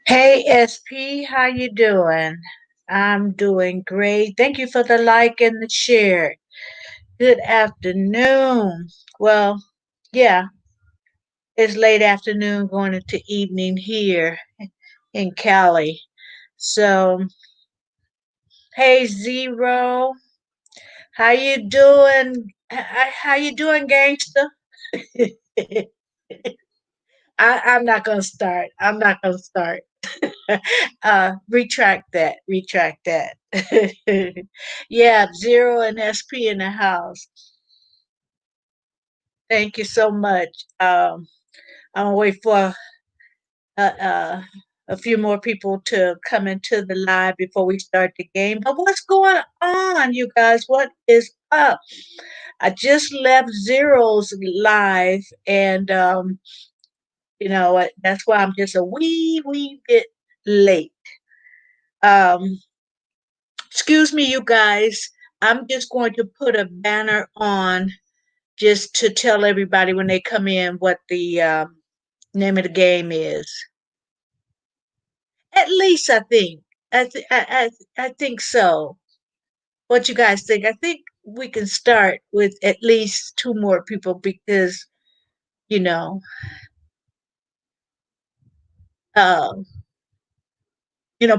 Hey SP, how you doing? I'm doing great. Thank you for the like and the share. Good afternoon. Well, yeah, it's late afternoon going into evening here in Cali. So, hey Zero, how you doing? How you doing, gangster? I'm not gonna start. I'm not gonna start. Retract that. Retract that. Yeah, Zero and SP in the house. Thank you so much. I'm gonna wait for uh, uh, a few more people to come into the live before we start the game. But what's going on, you guys? What is up? I just left Zero's live, and that's why I'm just a wee bit late. Um, Excuse me, you guys. I'm just going to put a banner on just to tell everybody when they come in what the name of the game is. At least I think. I think so. What you guys think? I think we can start with at least two more people because you know, uh,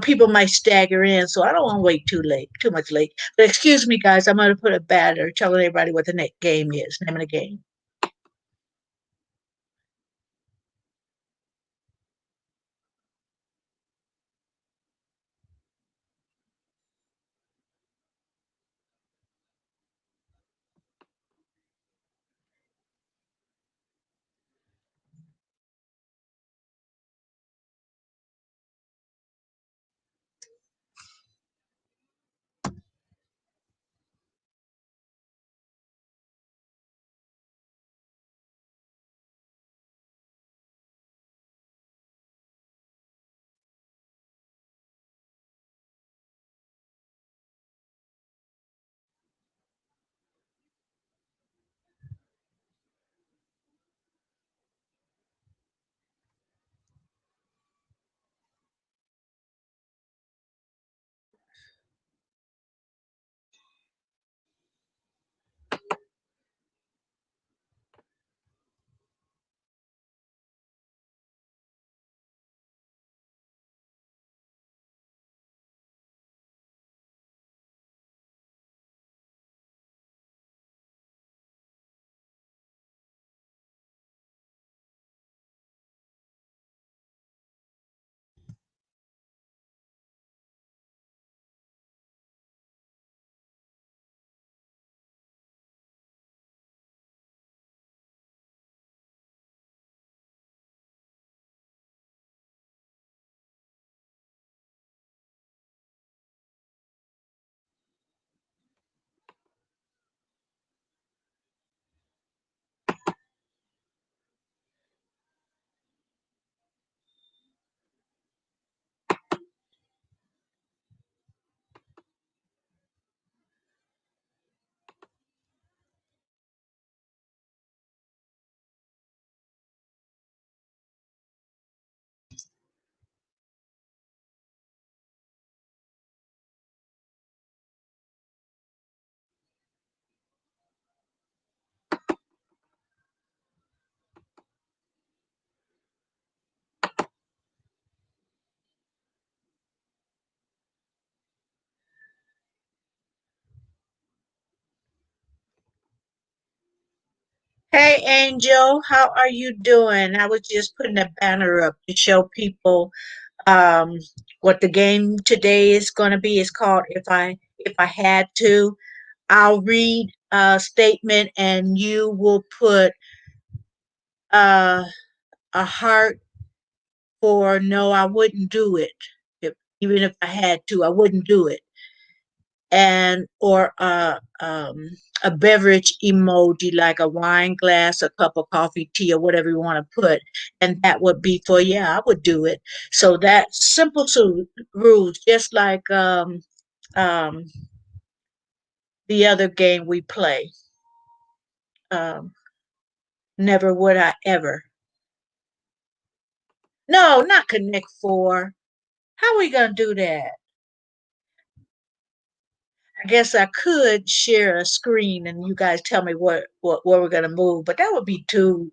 people might stagger in, so I don't want to wait too much late. But excuse me, guys, I'm going to put a banner telling everybody what the next game is. Name of the game. Hey Angel, how are you doing? I was just putting a banner up to show people um, what the game today is going to be. It's called If I Had To. I'll read a statement and you will put uh, a heart for no, I wouldn't do it. Even if I had to, I wouldn't do it. And or a beverage emoji like a wine glass, a cup of coffee, tea, or whatever you want to put, and that would be for yeah, I would do it. So that simple rules, just like um, the other game we play. Um, Never would I ever. No, not Connect Four. How we gonna do that? I guess I could share a screen and you guys tell me what where we're gonna move, but that would be too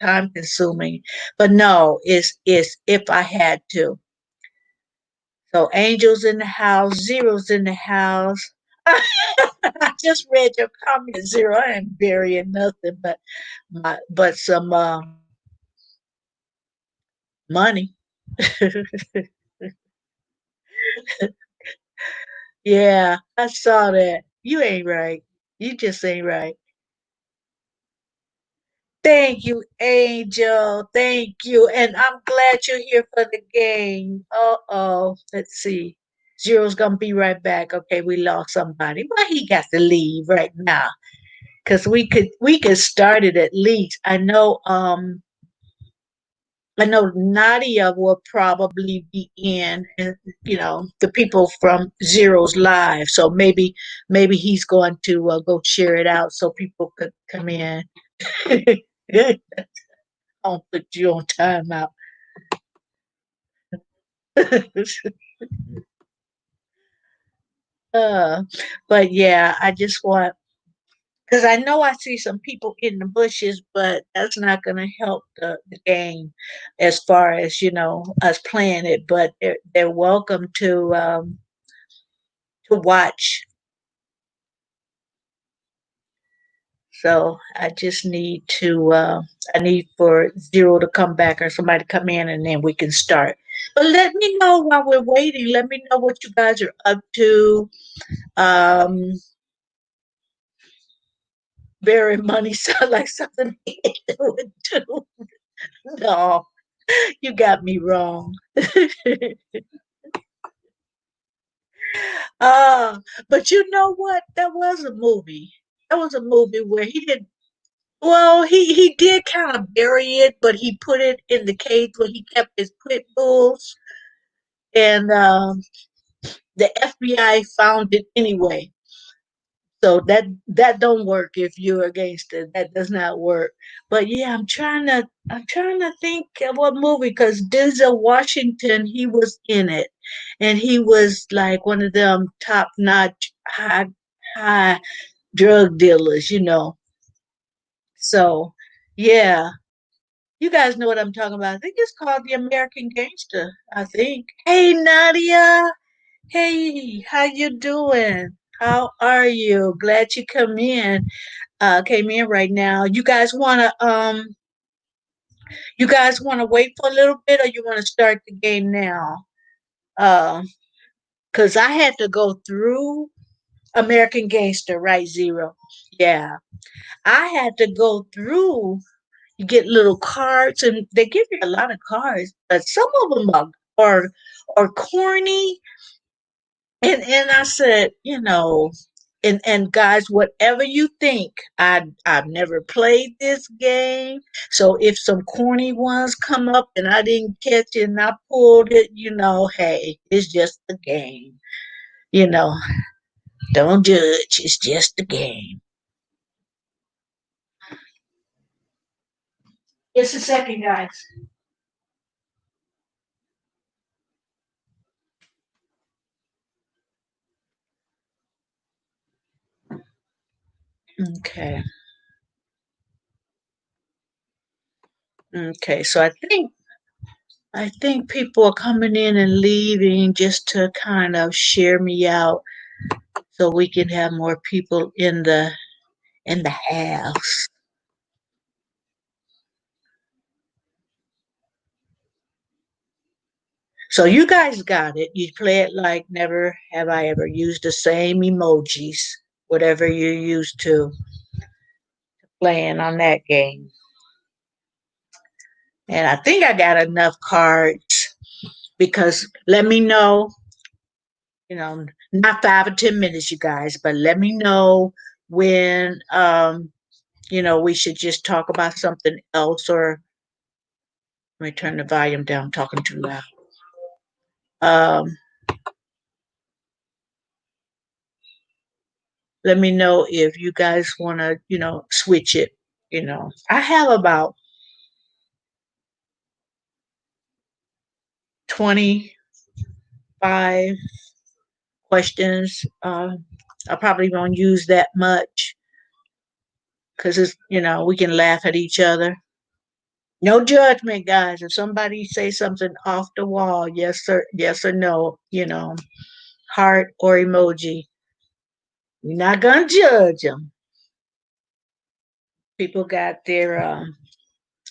time consuming. But no, it's if I had to. So angels in the house, zeros in the house. I just read your comment, Zero. I ain't burying nothing but some money. Yeah, I saw that. You ain't right. You just ain't right. Thank you, Angel. Thank you. And I'm glad you're here for the game. Uh-oh. Let's see. Zero's gonna be right back. Okay, we lost somebody. Why he got to leave right now? Because we could start it at least. I know Nadia will probably be in, and the people from Zero's live. So maybe he's going to go share it out so people could come in. I'll put you on timeout. uh, but yeah, I just want because I know I see some people in the bushes, but that's not going to help the game as far as us playing it. But they're welcome to watch. So I just need to I need for Zero to come back or somebody to come in and then we can start. But let me know while we're waiting. Let me know what you guys are up to. Um Very money sound like something he would do. No, you got me wrong. uh but you know what? That was a movie. That was a movie where he did well, he did kind of bury it, but he put it in the cage where he kept his pit bulls, and the FBI found it anyway. So that don't work if you're against it. That does not work. But yeah, I'm trying to think of what movie because Denzel Washington he was in it, and he was like one of them top notch high drug dealers. So yeah, you guys know what I'm talking about. I think it's called The American Gangster. I think. Hey Nadia. Hey, how you doing? How are you? Glad you came in right now. You guys wanna wait for a little bit or you wanna start the game now? Uh, cause I had to go through American Gangster, right, Zero? Yeah. I had to go through, you get little cards and they give you a lot of cards, but some of them are corny. And I said, and guys, whatever you think, I've never played this game. So if some corny ones come up and I didn't catch it and I pulled it, hey, it's just a game. You know, don't judge. It's just a game. Just a second, guys. Okay. Okay. So I think people are coming in and leaving just to kind of share me out so we can have more people in the house. So you guys got it. You play it like never have I ever used the same emojis, whatever you're used to playing on that game. And I think I got enough cards because let me know, not 5 or 10 minutes, you guys, but let me know when we should just talk about something else or let me turn the volume down, I'm talking too loud. Um Let me know if you guys want to, switch it. I have about 20 5 questions. I probably won't use that much because we can laugh at each other. No judgment, guys. If somebody say something off the wall, yes sir, yes or no, heart or emoji, we're not gonna judge them. People got their,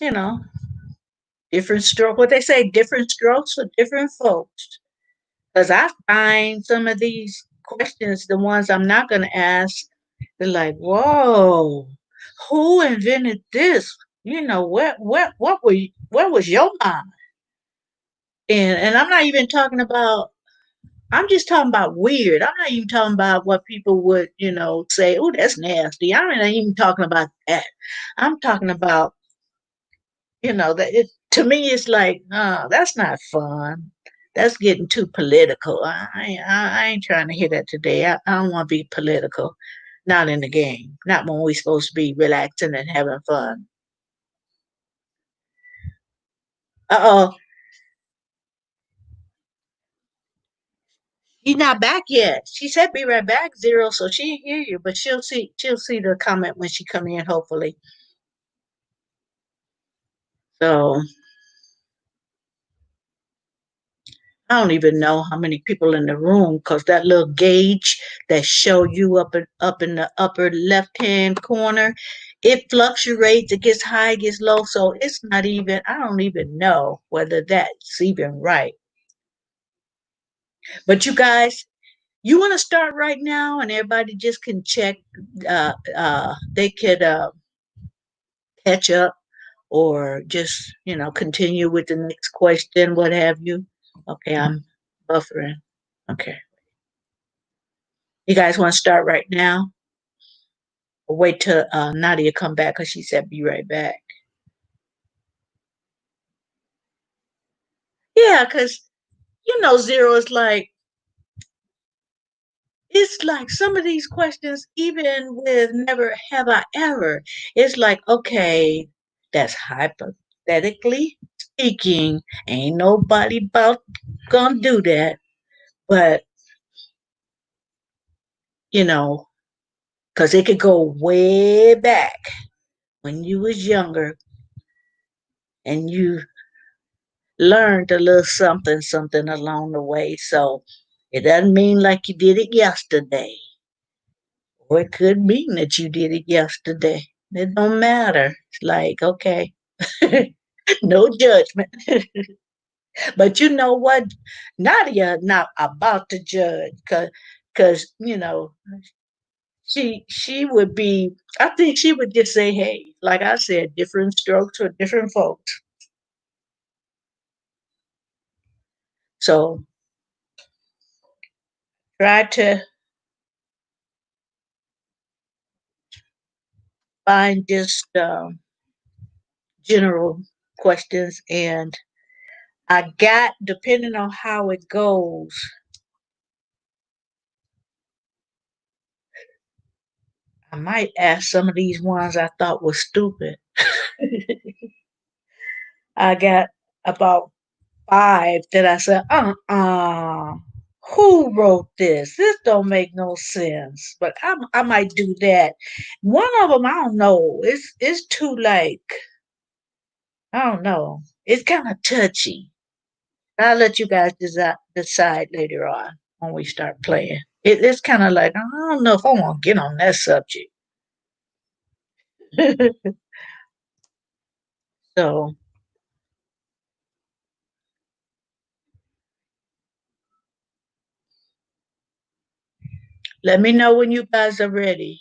you know, different stroke. What they say, different strokes for different folks. Because I find some of these questions, the ones I'm not gonna ask, they're like, whoa, who invented this? What was your mind? And I'm not even talking about. I'm just talking about weird. I'm not even talking about what people would, say, oh, that's nasty. I'm not even talking about that. I'm talking about, that it to me it's like, that's not fun. That's getting too political. I ain't trying to hear that today. I don't want to be political. Not in the game. Not when we're supposed to be relaxing and having fun. Uh oh, she's not back yet. She said be right back, Zero, so she didn't hear you, but she'll see the comment when she come in, hopefully. So I don't even know how many people in the room because that little gauge that show you up in the upper left hand corner, it fluctuates. It gets high, it gets low. So it's not even. I don't even know whether that's even right. But you guys, you want to start right now, and everybody just can check. They could catch up or just continue with the next question, what have you. Okay, I'm buffering. Okay. You guys want to start right now? Or wait till Nadia come back because she said be right back. Yeah, because Zero is like it's like some of these questions, even with never have I ever, it's like, okay, that's hypothetically speaking. Ain't nobody about gonna do that. But, you know, because it could go way back when you was younger and you learned a little something, something along the way. So it doesn't mean like you did it yesterday, or it could mean that you did it yesterday. It don't matter. It's like, okay, no judgment. But you know what? Nadia not about to judge because she would be. I think she would just say, hey, like I said, different strokes for different folks. So try to find just general questions, and I got, depending on how it goes, I might ask some of these ones I thought were stupid. I got about 5 that I said, who wrote this? This don't make no sense. But I might do that. One of them, I don't know. It's too like, I don't know. It's kind of touchy. I'll let you guys decide later on when we start playing. It's kind of like, I don't know if I want to get on that subject. So let me know when you guys are ready.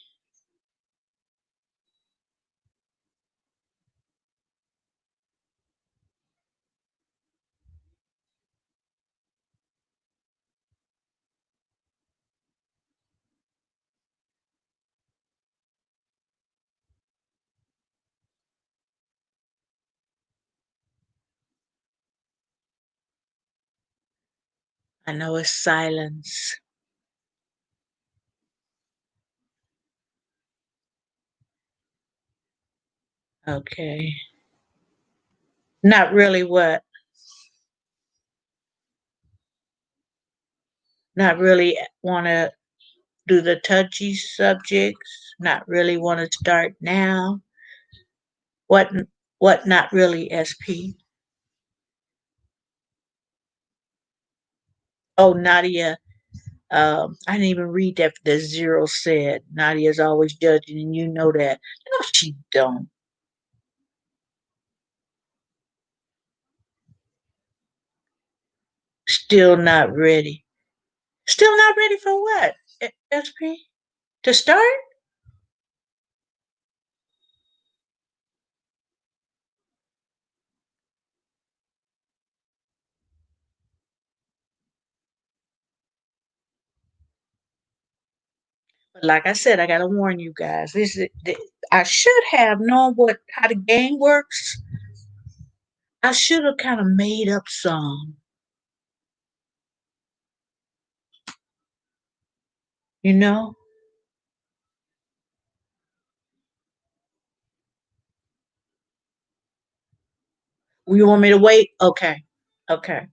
I know it's silence. Okay. Not really what? Not really want to do the touchy subjects. Not really want to start now. What what not really, SP? Oh, Nadia. I didn't even read that. The zero said Nadia's always judging, and you know that. No, she don't. Still not ready. Still not ready for what? SP? To start? But like I said, I gotta warn you guys. I should have known what how the game works. I should have kind of made up some. You know? You want me to wait? Okay. Okay.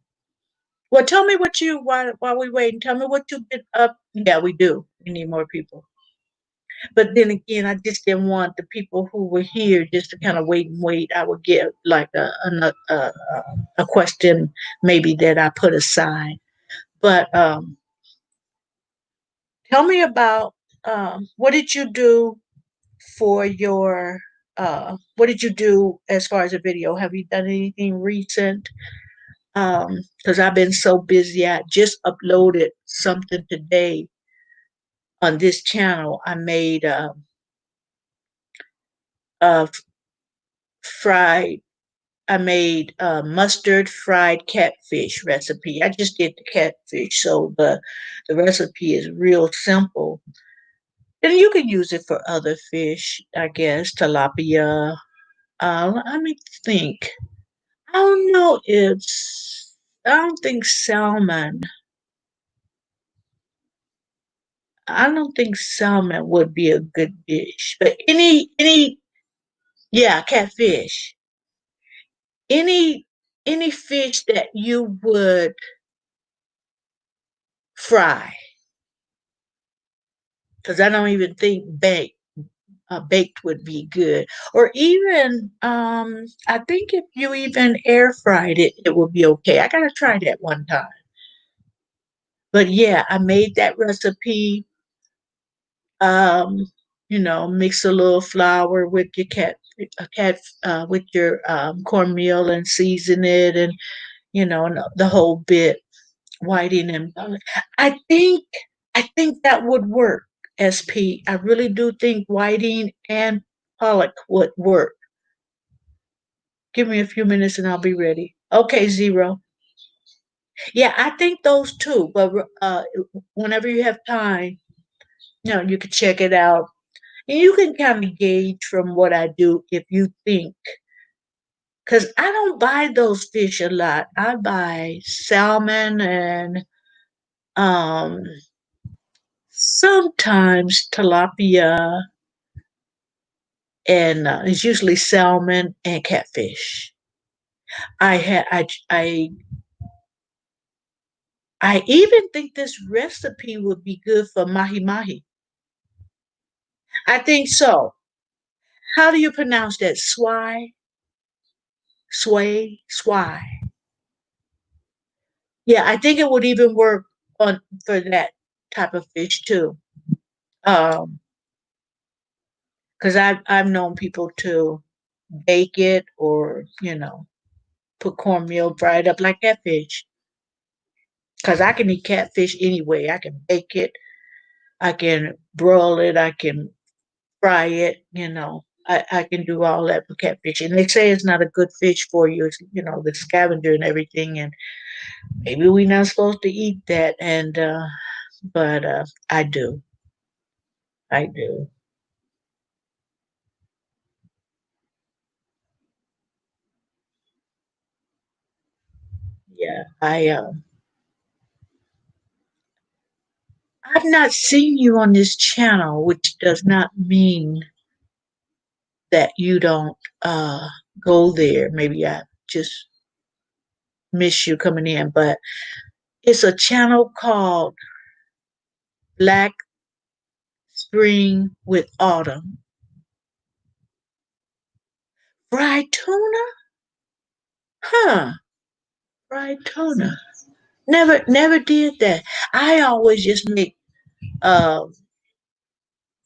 Well, tell me what you while we waiting. Tell me what you've been up. Yeah, we do. We need more people. But then again, I just didn't want the people who were here just to kind of wait and wait. I would get like a question maybe that I put aside. But tell me about what did you do for your what did you do as far as a video? Have you done anything recent? Because I've been so busy. I just uploaded something today on this channel. I made a fried. I made a mustard fried catfish recipe. I just did the catfish, so the recipe is real simple. And you can use it for other fish, I guess, tilapia. Let me think. I don't know. I don't think salmon. I don't think salmon would be a good dish, but yeah, catfish. Any, any fish that you would fry, because I don't even think baked would be good. Or even, I think if you even air fried it, it would be okay. I gotta try that one time. But yeah, I made that recipe. Um, mix a little flour with your with your cornmeal and season it, and and the whole bit, whiting and I think I think that would work. SP, I really do think whiting and pollock would work. Give me a few minutes and I'll be ready. Okay, zero. Yeah, I think those two. But whenever you have time, you can check it out. And you can kind of gauge from what I do if you think, because I don't buy those fish a lot. I buy salmon and um, sometimes tilapia, and it's usually salmon and catfish. I had I even think this recipe would be good for mahi mahi. I think so. How do you pronounce that? Sway. Yeah, I think it would even work on for that type of fish too. Um, because I've known people to bake it or put cornmeal, fry it up like catfish. Because I can eat catfish anyway. I can bake it, I can broil it, I can fry it. I can do all that for catfish. And they say it's not a good fish for you. It's the scavenger and everything. And maybe we're not supposed to eat that. And but I do. I do. Yeah. I've not seen you on this channel, which does not mean that you don't go there. Maybe I just miss you coming in, but it's a channel called black spring with autumn. Fried tuna? Huh. Fried tuna. Never did that. I always just make uh,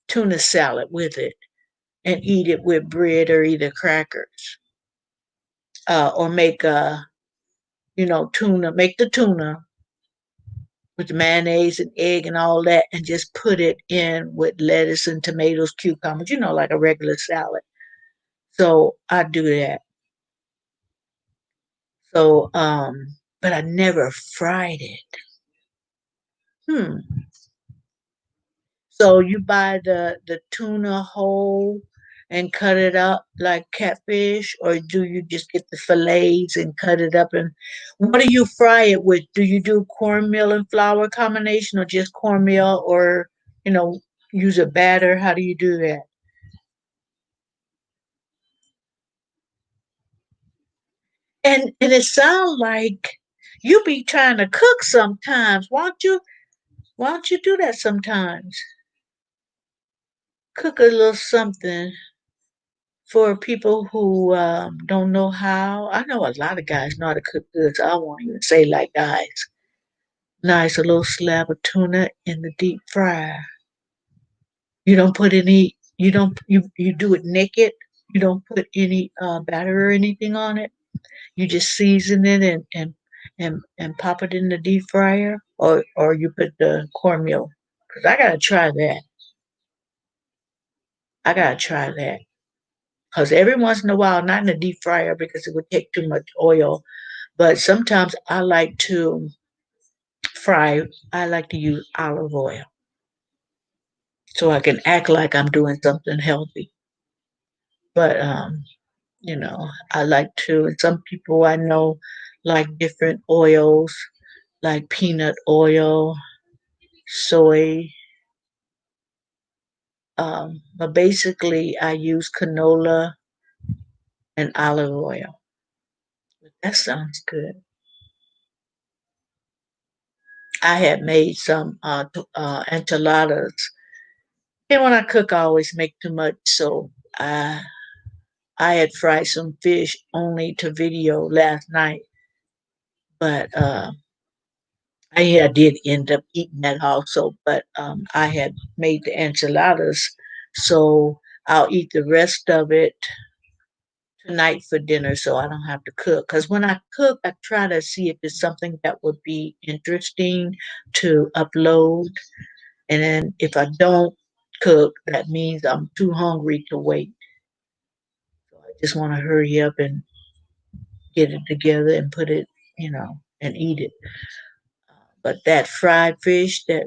tuna salad with it and eat it with bread or either crackers. Or make tuna, make the tuna with the mayonnaise and egg and all that, and just put it in with lettuce and tomatoes, cucumbers, like a regular salad. So I do that. So, but I never fried it. Hmm. So you buy the tuna whole and cut it up like catfish, or do you just get the fillets and cut it up? And what do you fry it with? Do you do cornmeal and flour combination, or just cornmeal, or you know, use a batter? How do you do that? And it sounds like you be trying to cook sometimes. Won't you? Why don't you do that sometimes? Cook a little something for people who don't know how. I know a lot of guys know how to cook good, so I won't even say like guys. Nice, a little slab of tuna in the deep fryer. You don't put any. You do it naked. You don't put any batter or anything on it. You just season it and pop it in the deep fryer, or you put the cornmeal. Cause I gotta try that. I gotta try that. Cause every once in a while, not in the deep fryer because it would take too much oil. But sometimes I like to fry. I like to use olive oil so I can act like I'm doing something healthy. But I like to. And some people I know like different oils, like peanut oil, soy. But basically, I use canola and olive oil. That sounds good. I had made some enchiladas. And when I cook, I always make too much, so I had fried some fish only to video last night, but I did end up eating that also. But I had made the enchiladas, so I'll eat the rest of it tonight for dinner, so I don't have to cook. Because when I cook, I try to see if it's something that would be interesting to upload, and then if I don't cook, that means I'm too hungry to wait. So I just want to hurry up and get it together and put it, and eat it. But that fried fish that,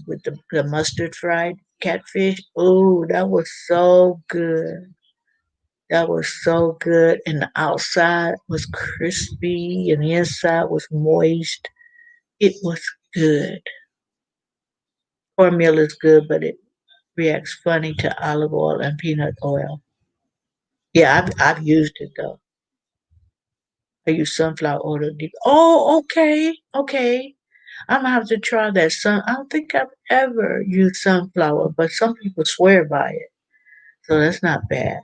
with the mustard fried catfish, oh, that was so good. That was so good. And the outside was crispy and the inside was moist. It was good. Cornmeal is good, but it reacts funny to olive oil and peanut oil. Yeah, I've used it though. I use sunflower oil. Oh, okay, okay. I'm gonna have to try that. I don't think I've ever used sunflower, but some people swear by it, so that's not bad.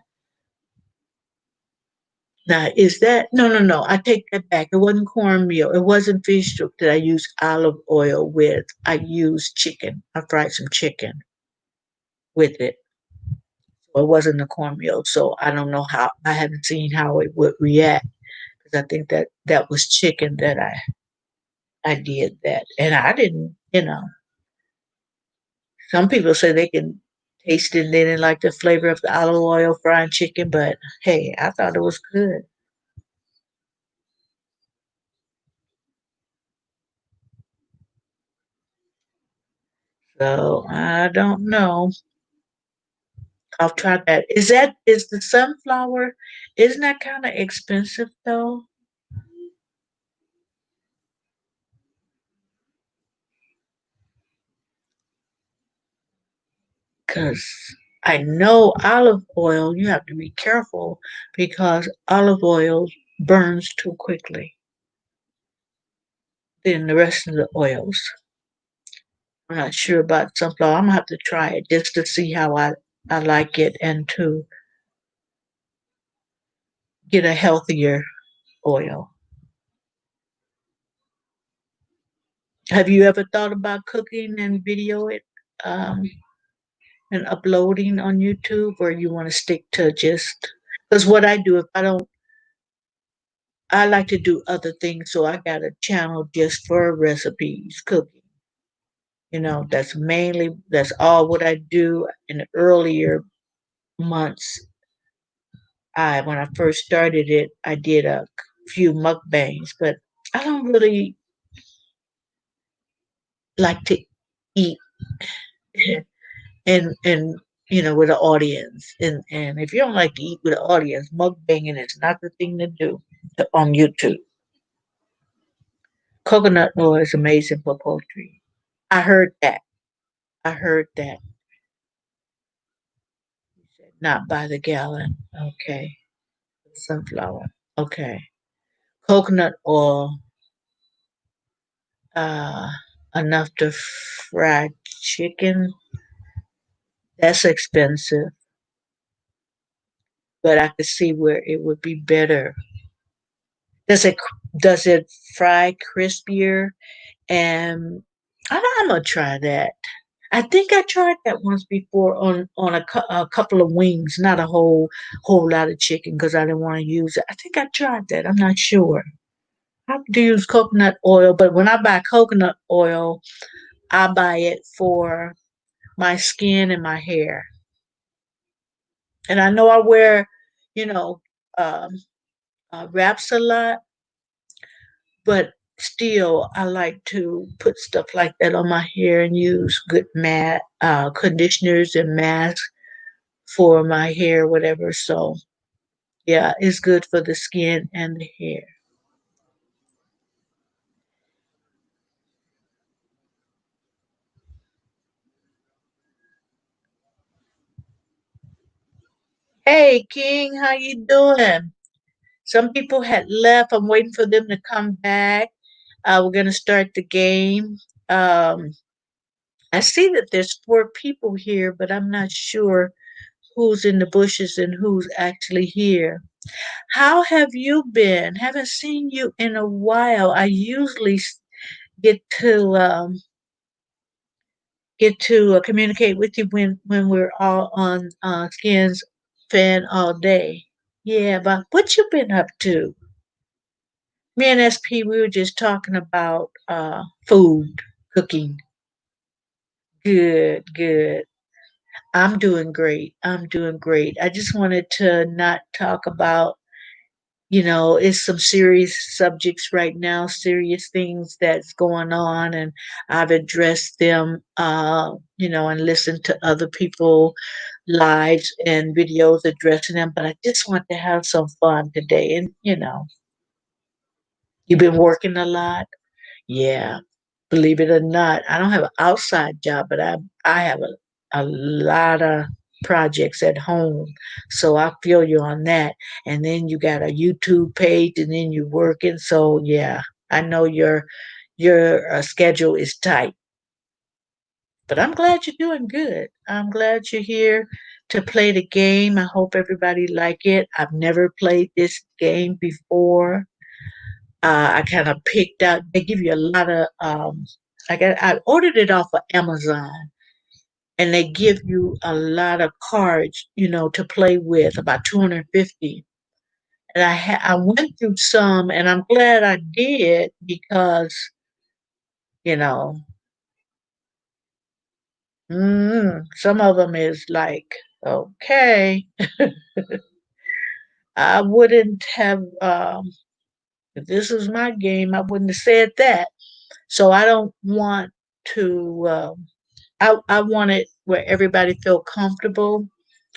Now, is that no, no, no? I take that back. It wasn't cornmeal. It wasn't fish soup that I used olive oil with. I used chicken. I fried some chicken with it. So it wasn't the cornmeal. So I don't know how. I haven't seen how it would react because I think that was chicken that I did that, and I didn't. Some people say they can taste it and they didn't like the flavor of the olive oil fried chicken, but hey, I thought it was good. So I don't know. I'll try that. Is the sunflower? Isn't that kind of expensive though? Because I know olive oil. You have to be careful because olive oil burns too quickly than the rest of the oils. I'm not sure about sunflower. I'm gonna have to try it just to see how I like it and to get a healthier oil. Have you ever thought about cooking and video it um, and uploading on YouTube, or you want to stick to just? Because what I do, if I don't, I like to do other things, so I got a channel just for recipes, cooking. That's all what I do. In the earlier months, I when I first started it, I did a few mukbangs, but I don't really like to eat and with an audience. And if you don't like to eat with an audience, mukbanging is not the thing to do on YouTube. Coconut oil is amazing for poultry. I heard that. I heard that. Not by the gallon. Okay. Sunflower. Okay. Coconut oil, uh, enough to fry chicken. That's expensive, but I could see where it would be better. Does it does it fry crispier? And I'm gonna try that. I think I tried that once before on a couple of wings, not a whole lot of chicken because I didn't want to use it. I think I tried that. I'm not sure. I have to use coconut oil, but when I buy coconut oil, I buy it for my skin and my hair. And I know I wear, you know, um, wraps a lot, but still, I like to put stuff like that on my hair and use good mat conditioners and masks for my hair, whatever. So, yeah, it's good for the skin and the hair. Hey, King, how you doing? Some people had left. I'm waiting for them to come back. We're gonna start the game. Um, I see that there's four people here, but I'm not sure who's in the bushes and who's actually here. How have you been? Haven't seen you in a while. I usually get to communicate with you when we're all on Skins Fan all day. Yeah, but what you been up to? Me and SP, we were just talking about food, cooking. Good, good. I'm doing great. I'm doing great. I just wanted to not talk about, it's some serious subjects right now, serious things that's going on, and I've addressed them, and listened to other people lives and videos addressing them. But I just want to have some fun today. And you've been working a lot. Yeah, believe it or not, I don't have an outside job, but I have a lot of projects at home. So I feel you on that. And then you got a YouTube page, and then you're working. So yeah, I know your schedule is tight. But I'm glad you're doing good. I'm glad you're here to play the game. I hope everybody like it. I've never played this game before. I kind of picked out. They give you a lot of. I ordered it off of Amazon, and they give you a lot of cards, to play with, about 250. And I went through some, and I'm glad I did because you know some of them is like, okay, I wouldn't have. If this was my game, I wouldn't have said that. So I don't want to. I want it where everybody feel comfortable.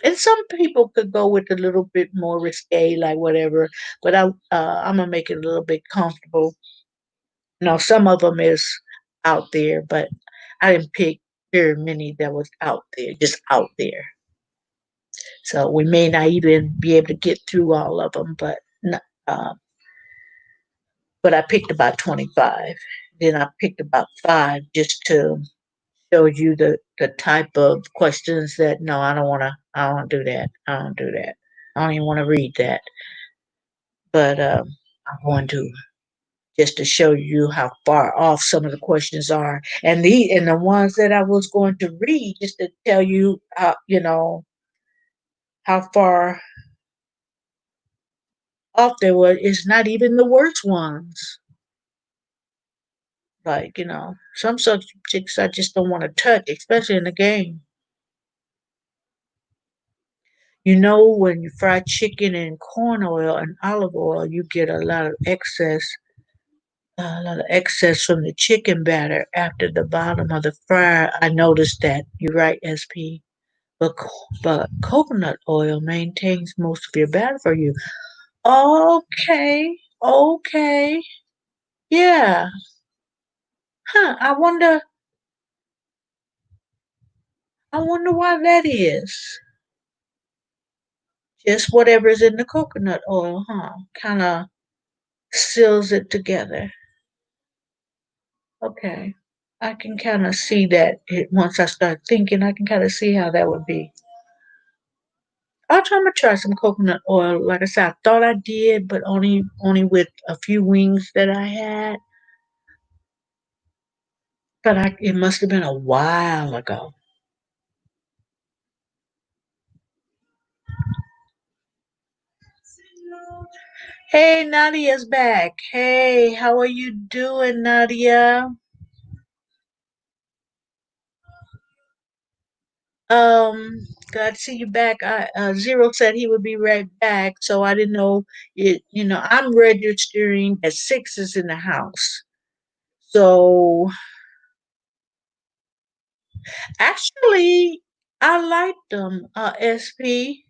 And some people could go with a little bit more risque, like whatever. But I'm gonna make it a little bit comfortable. Some of them is out there, but I didn't pick very many that was out there, just out there. So we may not even be able to get through all of them, uh, but I picked about 25. Then I picked about five just to Shows you the type of questions that no, I don't do that. I don't do that. I don't even want to read that. But I'm going to just to show you how far off some of the questions are, and the ones that I was going to read just to tell you how how far off they were. Is not even the worst ones. Like some subjects I just don't want to touch, especially in the game. When you fry chicken in corn oil and olive oil, you get a lot of excess from the chicken batter after the bottom of the fryer. I noticed that. You're right, SP. But coconut oil maintains most of your batter for you. Okay, okay, yeah. Huh? I wonder why that is. Just whatever's in the coconut oil, huh? Kind of seals it together. Okay. I can kind of see that once I start thinking, I can kind of see how that would be. I'm gonna try some coconut oil. Like I said, I thought I did, but only with a few wings that I had. But it must have been a while ago. Hey, Nadia's back. Hey, how are you doing, Nadia? Glad to see you back. Zero said he would be right back, so I didn't know it. I'm registering at sixes in the house. So actually, I like them, SP.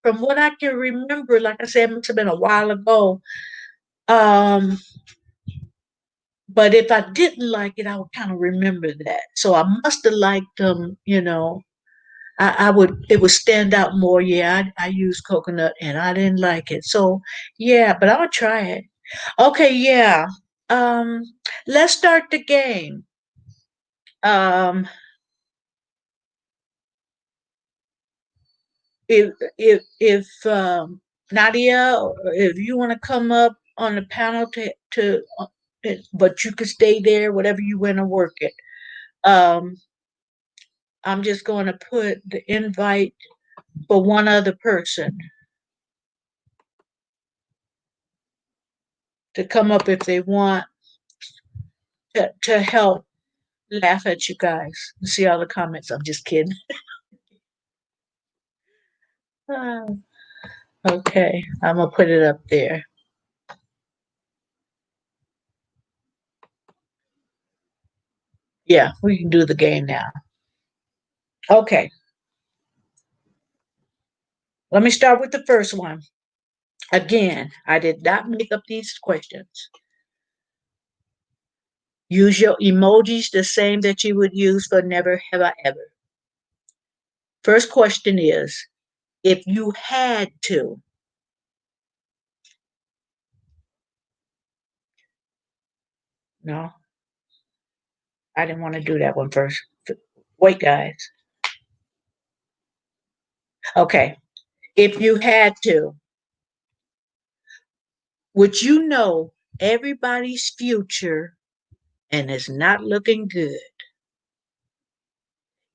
From what I can remember, like I said, it must have been a while ago. Um, but if I didn't like it, I would kind of remember that. So I must have liked them. I would it would stand out more. Yeah, I used coconut and I didn't like it. So yeah, but I'll try it. Okay, yeah. Um, let's start the game. Um, if Nadia, if you want to come up on the panel but you could stay there, whatever you want to work it. Um, I'm just going to put the invite for one other person to come up if they want to help laugh at you guys and see all the comments. I'm just kidding. Ah, okay, I'm gonna put it up there. Yeah, we can do the game now. Okay, let me start with the first one. Again, I did not make up these questions. Use your emojis the same that you would use for never have I ever. First question is if you had to, no, I didn't want to do that one first. Wait, guys. Okay, if you had to, would you know everybody's future and it's not looking good?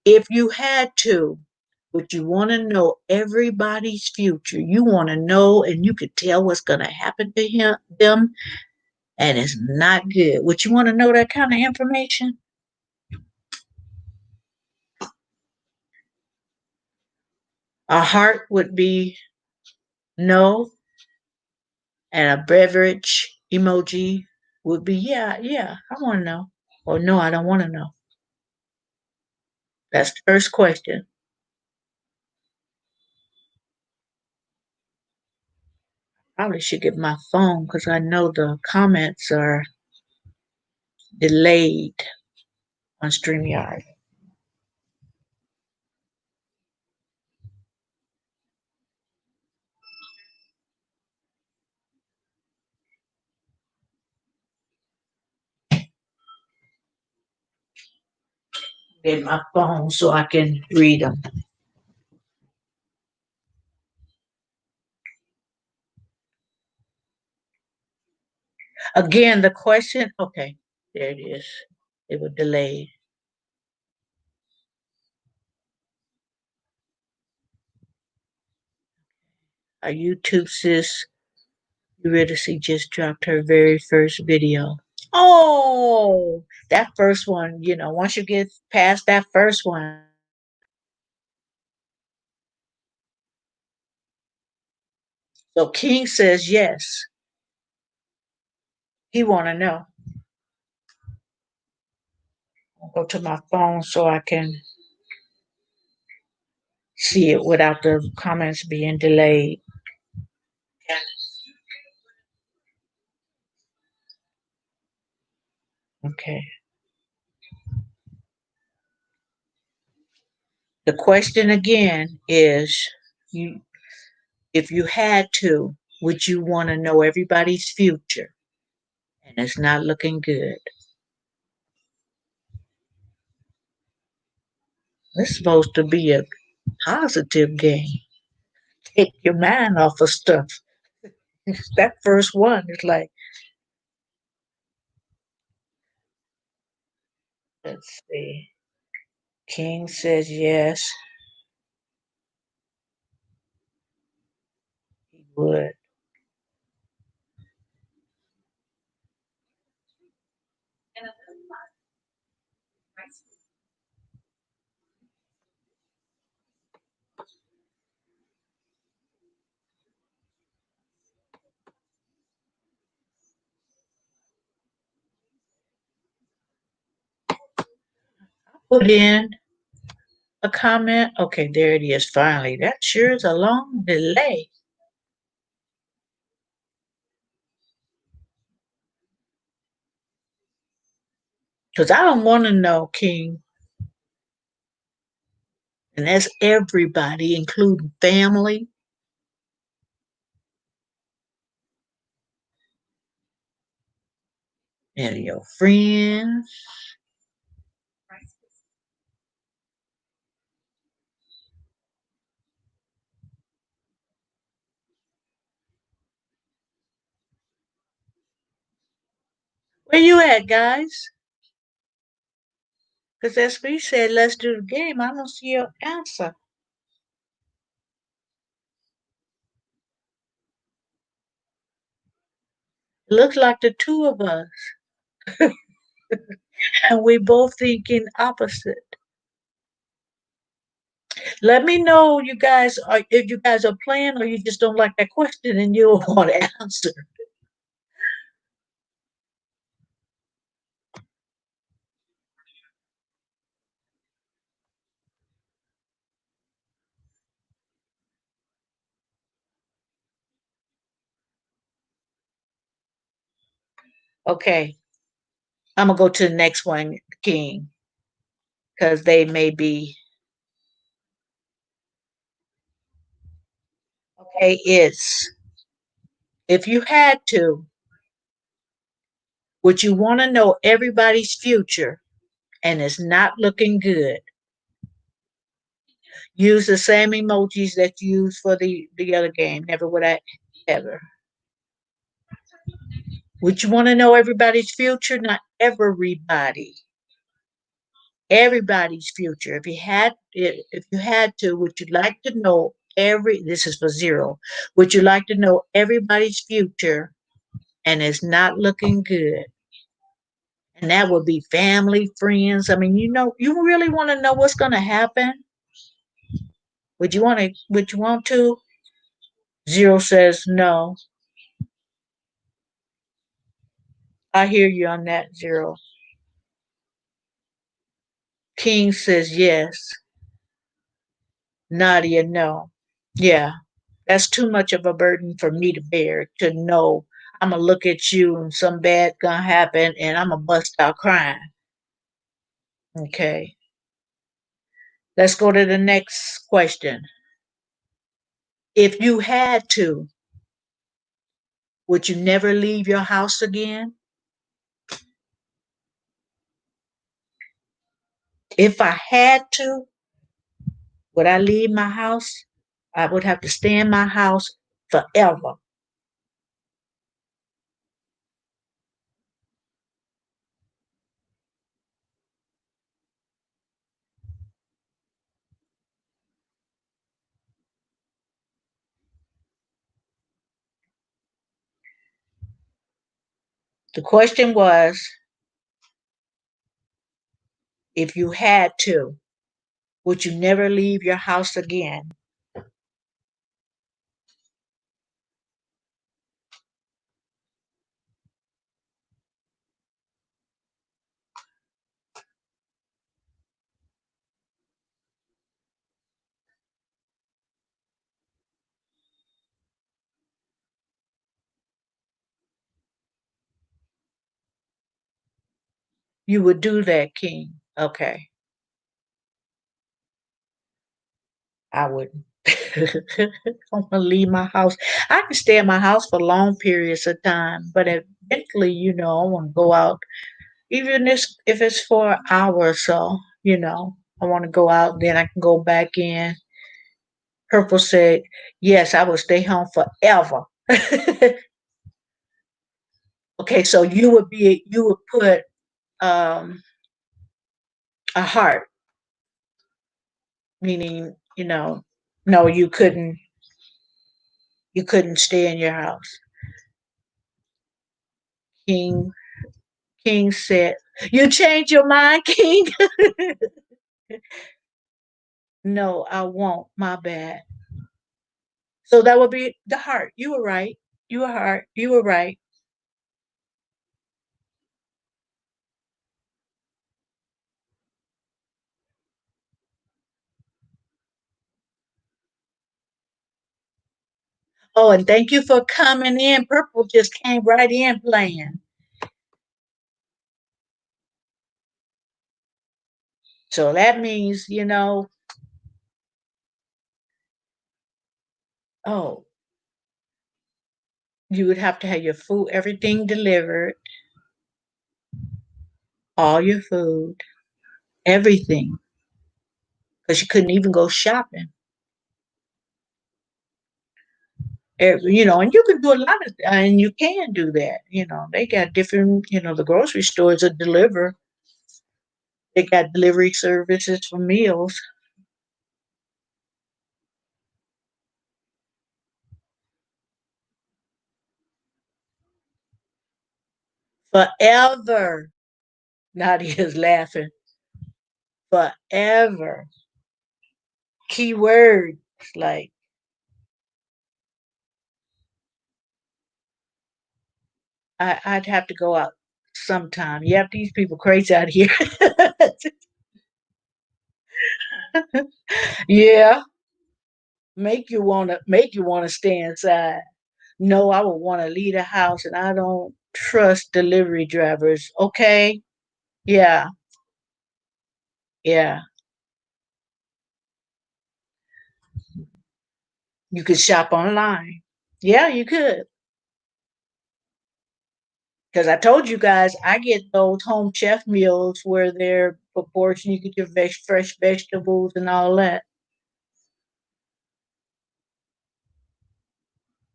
If you had to, would you want to know everybody's future? You want to know and you could tell what's going to happen to them and it's not good. Would you want to know that kind of information? A heart would be no, and a beverage emoji would be yeah, yeah, I want to know. Or no, I don't want to know. That's the first question. Probably should get my phone because I know the comments are delayed on StreamYard. Get my phone so I can read them. Again, the question. Okay, there it is. It was delayed. Our YouTube sis Eurydice just dropped her very first video. Oh, that first one, once you get past that first one. So King says yes. He want to know. I'll go to my phone so I can see it without the comments being delayed. Okay. The question again is, you, if you had to, would you want to know everybody's future? And it's not looking good. It's supposed to be a positive game. Take your mind off of stuff. That first one is like, let's see. King says yes, he would. Put in a comment. Okay, there it is finally. That sure is a long delay. Because I don't want to know, King. And that's everybody, including family and your friends. Where you at, guys? Because SB said, let's do the game. I don't see your answer. It looks like the two of us. And we both thinking opposite. Let me know, you guys, if you guys are playing or you just don't like that question and you don't want to answer. Okay, I'm gonna go to the next one, King, because they may be okay. It's if you had to, would you want to know everybody's future and it's not looking good? Use the same emojis that you use for the other game. Never would I ever. Would you want to know everybody's future? Not everybody. Everybody's future. If you had to, would you like to know every this is for zero. Would you like to know everybody's future and it's not looking good? And that would be family, friends. I mean, you really want to know what's gonna happen? Would you want to? Zero says no. I hear you on that, Zero. King says yes. Nadia, no. Yeah, that's too much of a burden for me to bear to know I'm gonna look at you and some bad gonna happen and I'm gonna bust out crying. Okay, let's go to the next question. If you had to, would you never leave your house again? If I had to, would I leave my house? I would have to stay in my house forever. The question was, if you had to, would you never leave your house again? You would do that, King. Okay, I wouldn't. I want to leave my house. I can stay in my house for long periods of time, but eventually, I want to go out, even if it's for an hour or so. I want to go out, then I can go back in. Purple said, "Yes, I will stay home forever." Okay, so you would put um, a heart, meaning no, you couldn't stay in your house. King King said, "You changed your mind, King." No, I won't. My bad. So that would be the heart. You were right. You were heart. You were right. Oh, and thank you for coming in. Purple just came right in playing. So that means, oh, you would have to have your food, everything delivered, all your food, everything, because you couldn't even go shopping. And you can do a lot of, and you can do that. They got different, the grocery stores that deliver. They got delivery services for meals forever. Nadia's laughing. Forever. Key words like I'd have to go out sometime. Yeah, these people crazy out here. Yeah, make you wanna stay inside. No, I would want to leave the house, and I don't trust delivery drivers. Okay, yeah, yeah. You could shop online. Yeah, you could. Because I told you guys, I get those home chef meals where they're proportion. You get your fresh vegetables and all that.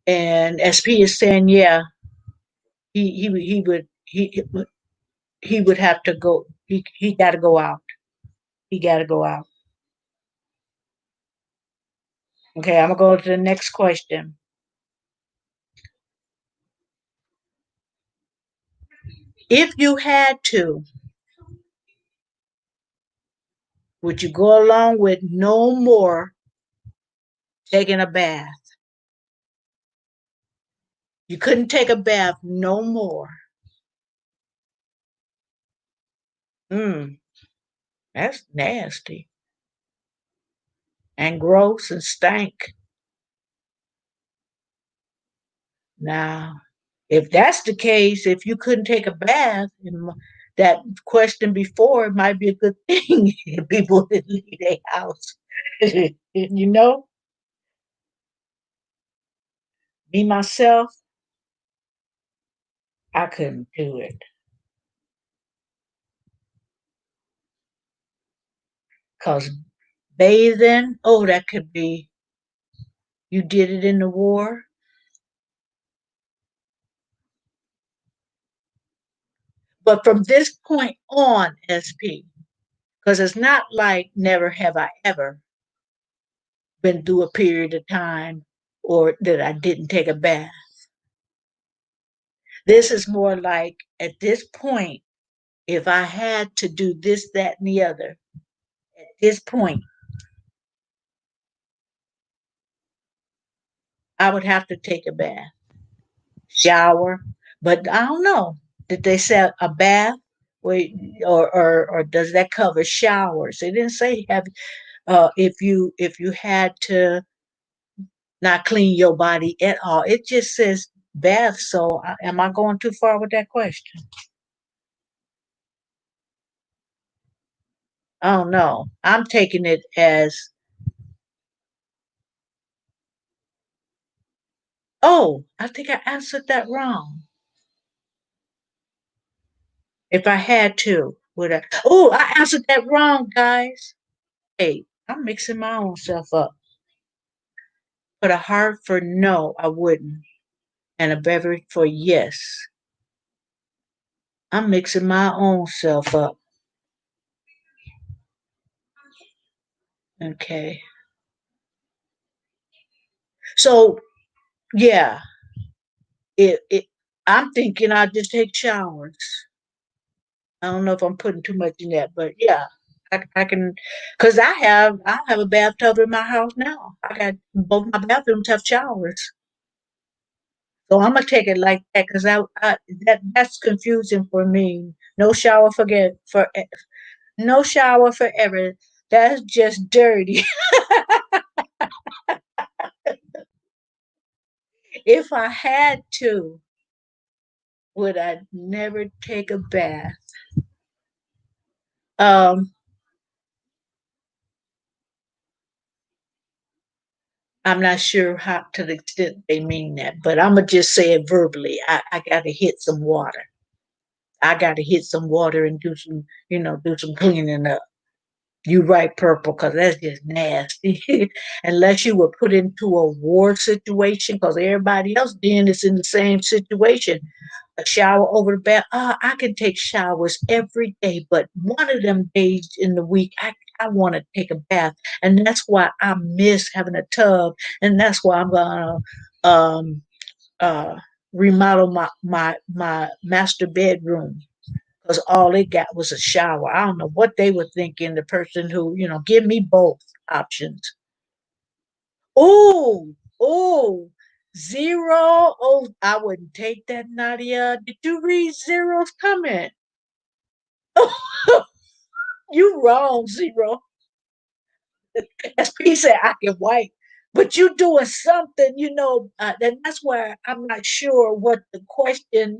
And SP is saying, yeah, he would have to go. He got to go out. He got to go out. Okay, I'm gonna go to the next question. If you had to, would you go along with no more taking a bath? You couldn't take a bath no more. Mm, that's nasty and gross and stank. Now, if that's the case, if you couldn't take a bath, that question before, it might be a good thing if people didn't leave their house. you know, me myself, I couldn't do it. Because bathing, oh, that could be, you did it in the war. But from this point on, SP, because it's not like never have I ever been through a period of time or that I didn't take a bath. This is more like at this point, if I had to do this, that, and the other, at this point, I would have to take a bath, shower. But I don't know. Did they say a bath? Wait, or does that cover showers? They didn't say have if you had to not clean your body at all. It just says bath. So am I going too far with that question? I don't know. I'm taking it as, oh, I think I answered that wrong. If I had to, would I? Oh, I answered that wrong, guys. Hey, I'm mixing my own self up. Put a heart for no, I wouldn't, and a beverage for yes. I'm mixing my own self up. Okay. So yeah, it I'm thinking I'll just take showers. I don't know if I'm putting too much in that, but yeah, I can, cause I have a bathtub in my house now. I got both my bathrooms have showers, so I'm gonna take it like that, cause that's confusing for me. No shower no shower forever. That's just dirty. If I had to, would I never take a bath? Um, I'm not sure how to the extent they mean that, but I'm gonna just say it verbally. I gotta hit some water. I gotta hit some water and do some cleaning up. You right, purple, because that's just nasty. Unless you were put into a war situation, because everybody else then is in the same situation. A shower over the bath. I can take showers every day, but one of them days in the week, I want to take a bath, and that's why I miss having a tub, and that's why I'm gonna um, uh, remodel my master bedroom because all they got was a shower. I don't know what they were thinking. The person who give me both options. Oh, oh, zero. Oh, I wouldn't take that, Nadia. Did you read Zero's comment? You wrong, Zero. SP said I can wipe, but you doing something, and that's why I'm not sure what the question,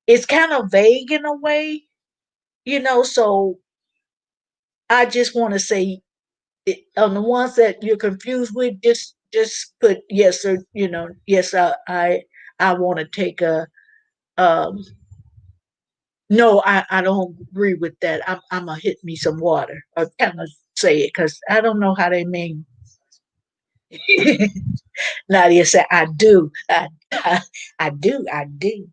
it's kind of vague in a way, so I just want to say on the ones that you're confused with, just put yes or yes. I want to take a um. No, I don't agree with that. I'm gonna hit me some water or kind of say it because I don't know how they mean. Nadia said, "I do, I do, I do."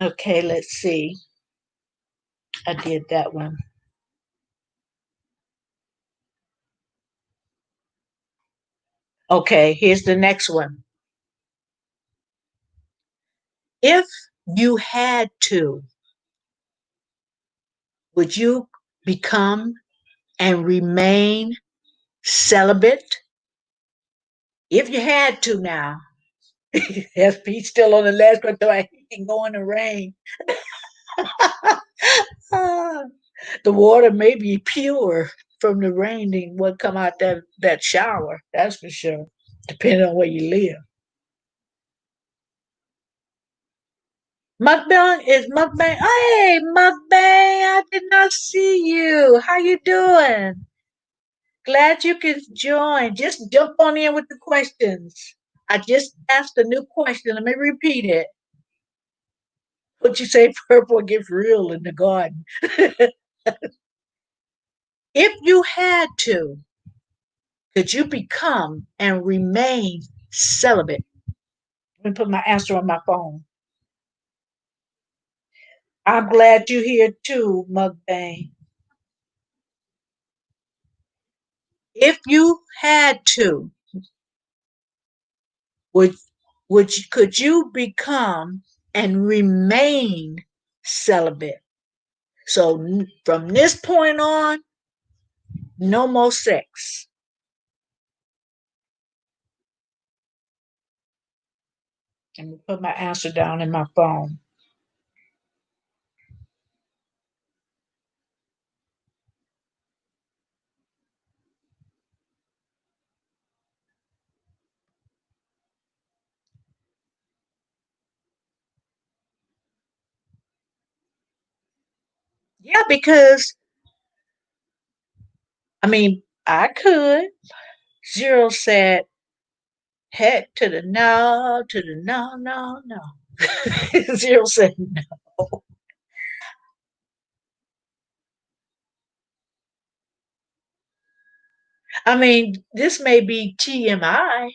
Okay, let's see. I did that one. Okay, here's the next one. If you had to, would you become and remain celibate? If you had to now. SP still on the last one, though I can go in the rain. The water may be pure from the rain than what come out that shower. That's for sure. Depending on where you live. Mukbang is mukbang. Hey, mukbang! I did not see you. How you doing? Glad you could join. Just jump on in with the questions. I just asked a new question. Let me repeat it. What you say, purple gets real in the garden. If you had to, could you become and remain celibate? Let me put my answer on my phone. I'm glad you're here too, Mukbang. If you had to, would could you become and remain celibate? So from this point on, no more sex. Let me put my answer down in my phone. Yeah, because I mean, I could. Zero said, heck to the no, to the no, no, no. Zero said no. I mean, this may be TMI,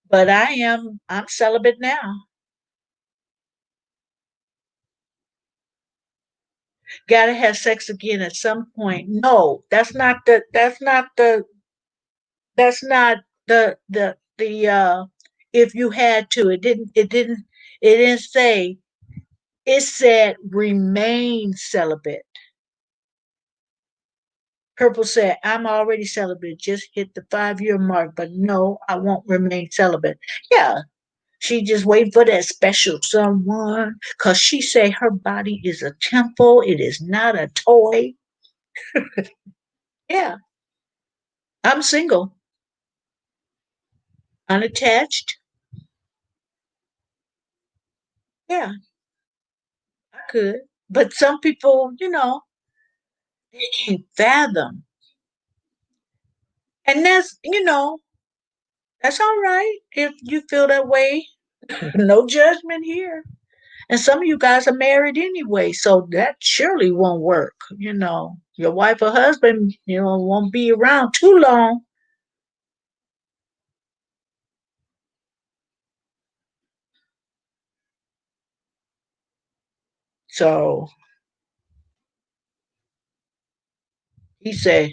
but I'm celibate now. Gotta have sex again at some point. No, that's not the if you had to. It didn't say, it said remain celibate. Purple said, I'm already celibate, just hit the 5 year mark, but no, I won't remain celibate. Yeah, she just waiting for that special someone because she say her body is a temple. It is not a toy. Yeah, I'm single, unattached. Yeah, I could. But some people, they can't fathom. And that's all right if you feel that way. No judgment here. And some of you guys are married anyway, so that surely won't work. Your wife or husband, won't be around too long. So he said,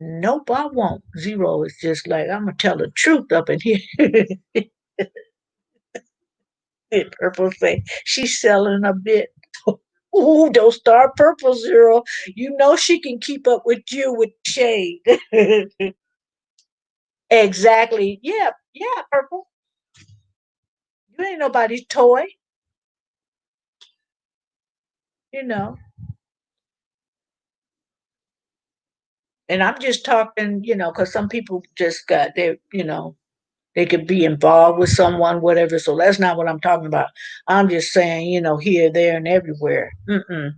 nope, I won't. Zero is just like, I'm going to tell the truth up in here. Purple say, she's selling a bit. Ooh, don't start purple, Zero. You know she can keep up with you with shade. Exactly. Yeah, yeah, purple. You ain't nobody's toy, you know. And I'm just talking, because some people just got they could be involved with someone, whatever. So that's not what I'm talking about. I'm just saying, here, there, and everywhere. Mm-mm.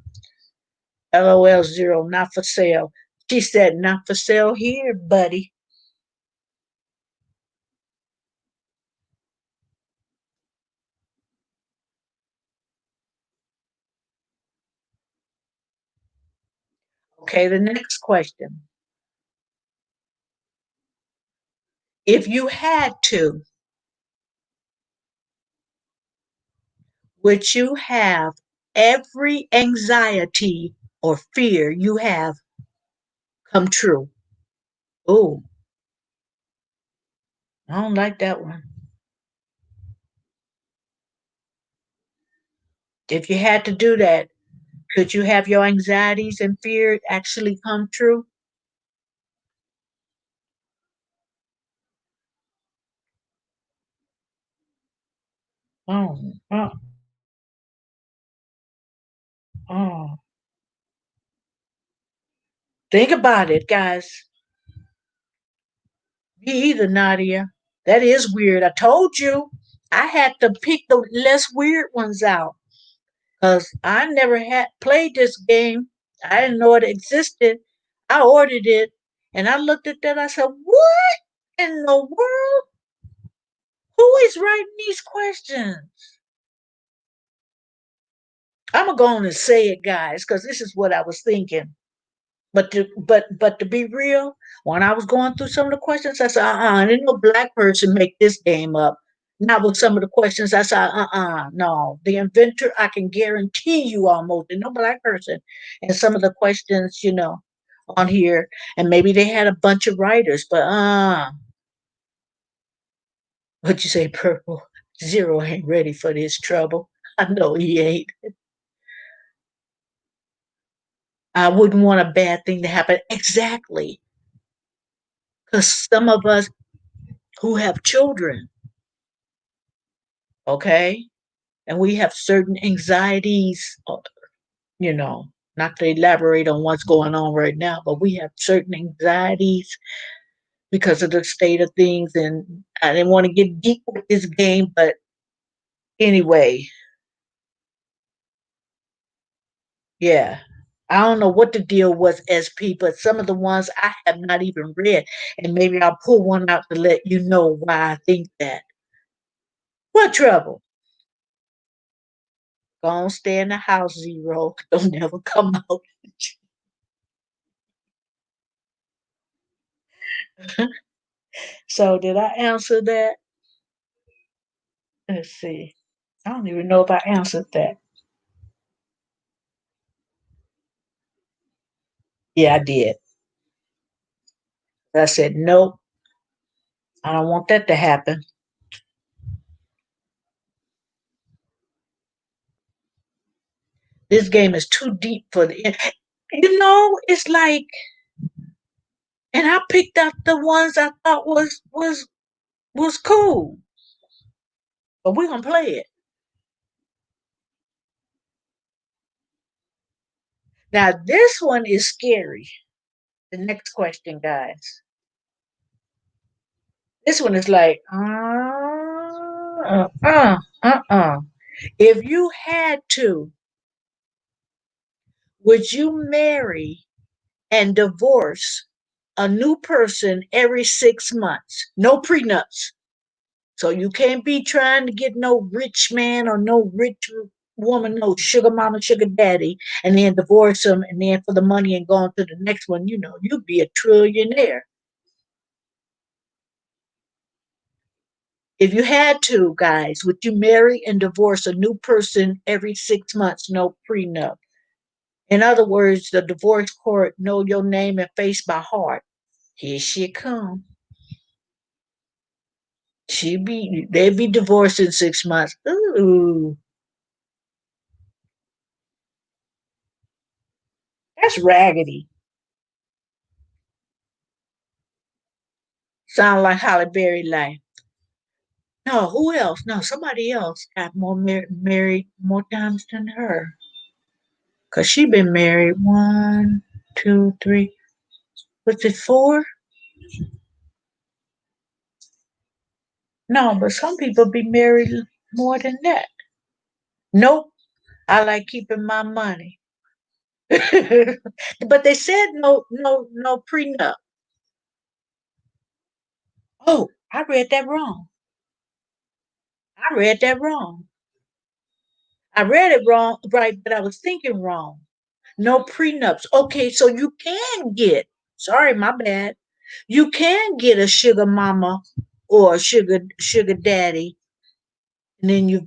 LOL Zero, not for sale. She said, not for sale here, buddy. Okay, the next question. If you had to, would you have every anxiety or fear you have come true? Oh, I don't like that one. If you had to do that, could you have your anxieties and fear actually come true? Oh, oh, oh. Think about it, guys. Me either, Nadia. That is weird. I told you I had to pick the less weird ones out because I never had played this game. I didn't know it existed. I ordered it and I looked at that. I said, what in the world? Who is writing these questions? I'm gonna go on and say it, guys, because this is what I was thinking. But to be real, when I was going through some of the questions, I said, ain't no black person make this game up. Not with some of the questions, I said, no. The inventor, I can guarantee you almost, and no black person. And some of the questions, on here, and maybe they had a bunch of writers, but what you say, Purple? Zero ain't ready for this trouble. I know he ain't. I wouldn't want a bad thing to happen. Exactly. Because some of us who have children, okay, and we have certain anxieties, you know, not to elaborate on what's going on right now, but we have certain anxieties because of the state of things. And I didn't want to get deep with this game, but anyway, yeah. I don't know what the deal was, SP, but some of the ones I have not even read. And maybe I'll pull one out to let you know why I think that. What trouble? Go on, stay in the house, Zero. Don't never come out. So, did I answer that? Let's see. I don't even know if I answered that. Yeah, I did. I said, nope, I don't want that to happen. This game is too deep for the. It's like, and I picked out the ones I thought was cool. But we're gonna play it. Now this one is scary. The next question, guys. This one is like, If you had to, would you marry and divorce a new person every 6 months? No prenups. So you can't be trying to get no rich man or no rich woman, no sugar mama, sugar daddy, and then divorce them and then for the money and go on to the next one. You'd be a trillionaire. If you had to, guys, would you marry and divorce a new person every 6 months, no prenup? In other words, the divorce court know your name and face by heart. Here she come. They'd be divorced in 6 months. Ooh, that's raggedy. Sound like Holly Berry life. No, who else? No, somebody else got more married more times than her. Cause she been married one, two, three. Was it four? No, but some people be married more than that. Nope. I like keeping my money. But they said no, no, no prenup. Oh, I read that wrong. I read that wrong. I read it wrong, right, but I was thinking wrong. No prenups. Okay, so you can get, sorry, my bad. You can get a sugar mama or a sugar daddy, and then you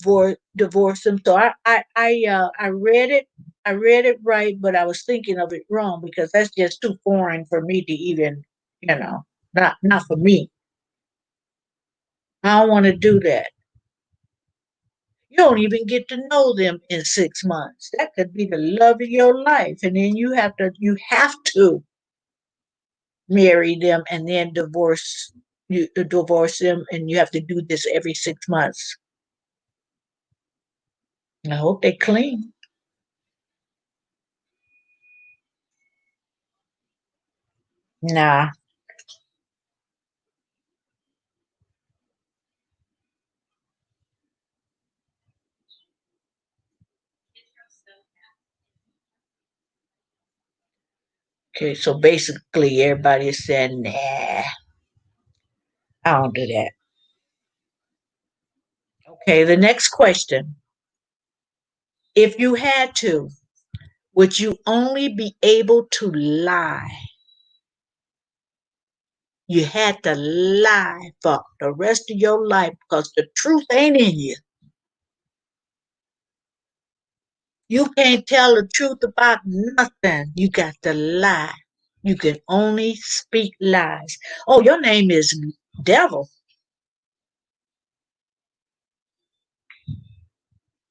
divorce them. So I read it right, but I was thinking of it wrong because that's just too foreign for me to even, not for me. I don't want to do that. You don't even get to know them in 6 months. That could be the love of your life, and then you have to marry them and then divorce them, and you have to do this every 6 months. I hope they clean. Nah. Okay, so basically everybody is saying, nah, I don't do that. Okay, the next question. If you had to, would you only be able to lie? You had to lie for the rest of your life because the truth ain't in you. You can't tell the truth about nothing. You got to lie. You can only speak lies. Oh, your name is Devil.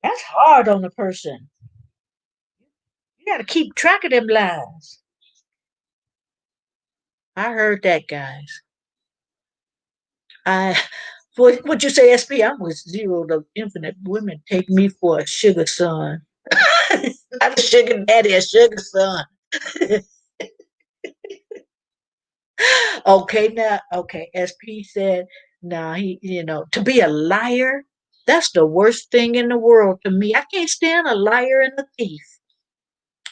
That's hard on a person. You got to keep track of them lies. I heard that, guys. I what you say, SP? I'm with zero. The infinite women take me for a sugar son. I'm a sugar daddy, a sugar son. Okay, now, okay. SP said, now to be a liar, that's the worst thing in the world to me. I can't stand a liar and a thief.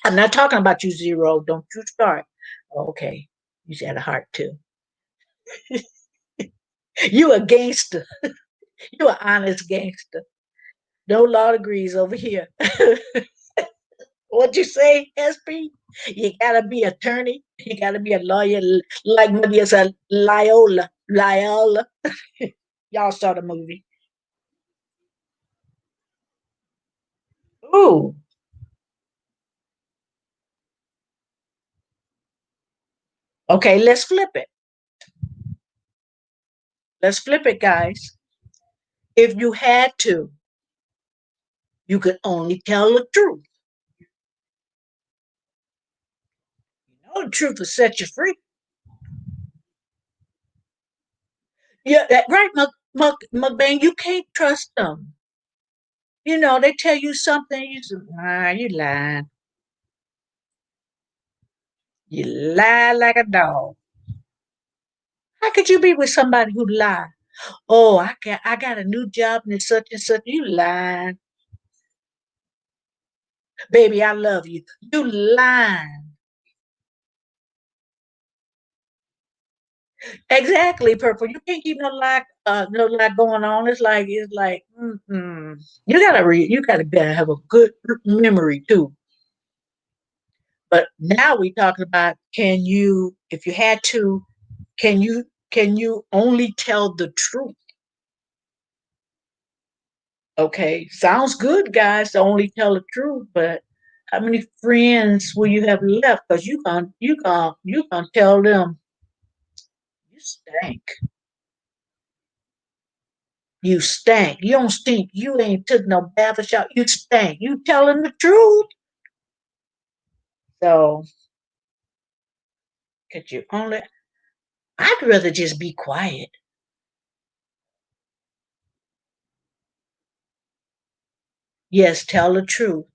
I'm not talking about you, Zero. Don't you start. Okay, you had a heart too. You a gangster. You an honest gangster. No law degrees over here. What you say, SP? You gotta be attorney. You gotta be a lawyer, like maybe it's a Loyola. Loyola. Y'all saw the movie. Ooh. Okay, let's flip it. Let's flip it, guys. If you had to, you could only tell the truth. You know the truth will set you free. Yeah, that right, Mukbang. You can't trust them. They tell you something, you say, you lying. You lie like a dog. How could you be with somebody who lie? Oh, I got a new job and it's such and such. You lying. Baby, I love you. You lying. Exactly, Purple. You can't keep no lie going on. It's like, you gotta have a good memory too. But now we talking about, if you had to, can you only tell the truth? Okay, sounds good, guys, to only tell the truth, but how many friends will you have left? Because you gonna tell them you stink. You stink. You don't stink. You ain't took no bath or shower. You stink. You telling the truth. So could you only? I'd rather just be quiet. Yes, tell the truth.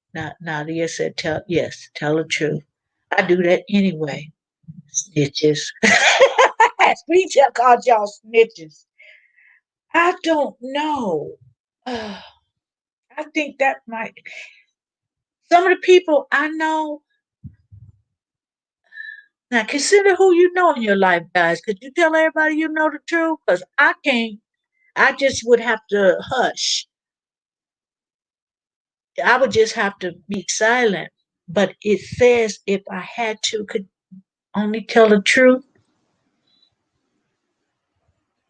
Nadia said, tell the truth. I do that anyway. Snitches. We just called y'all snitches. I don't know. I think that might. Some of the people I know. Now consider who you know in your life, guys. Could you tell everybody you know the truth? Because I can't. I just would have to hush. I would just have to be silent. But it says if I had to, could only tell the truth.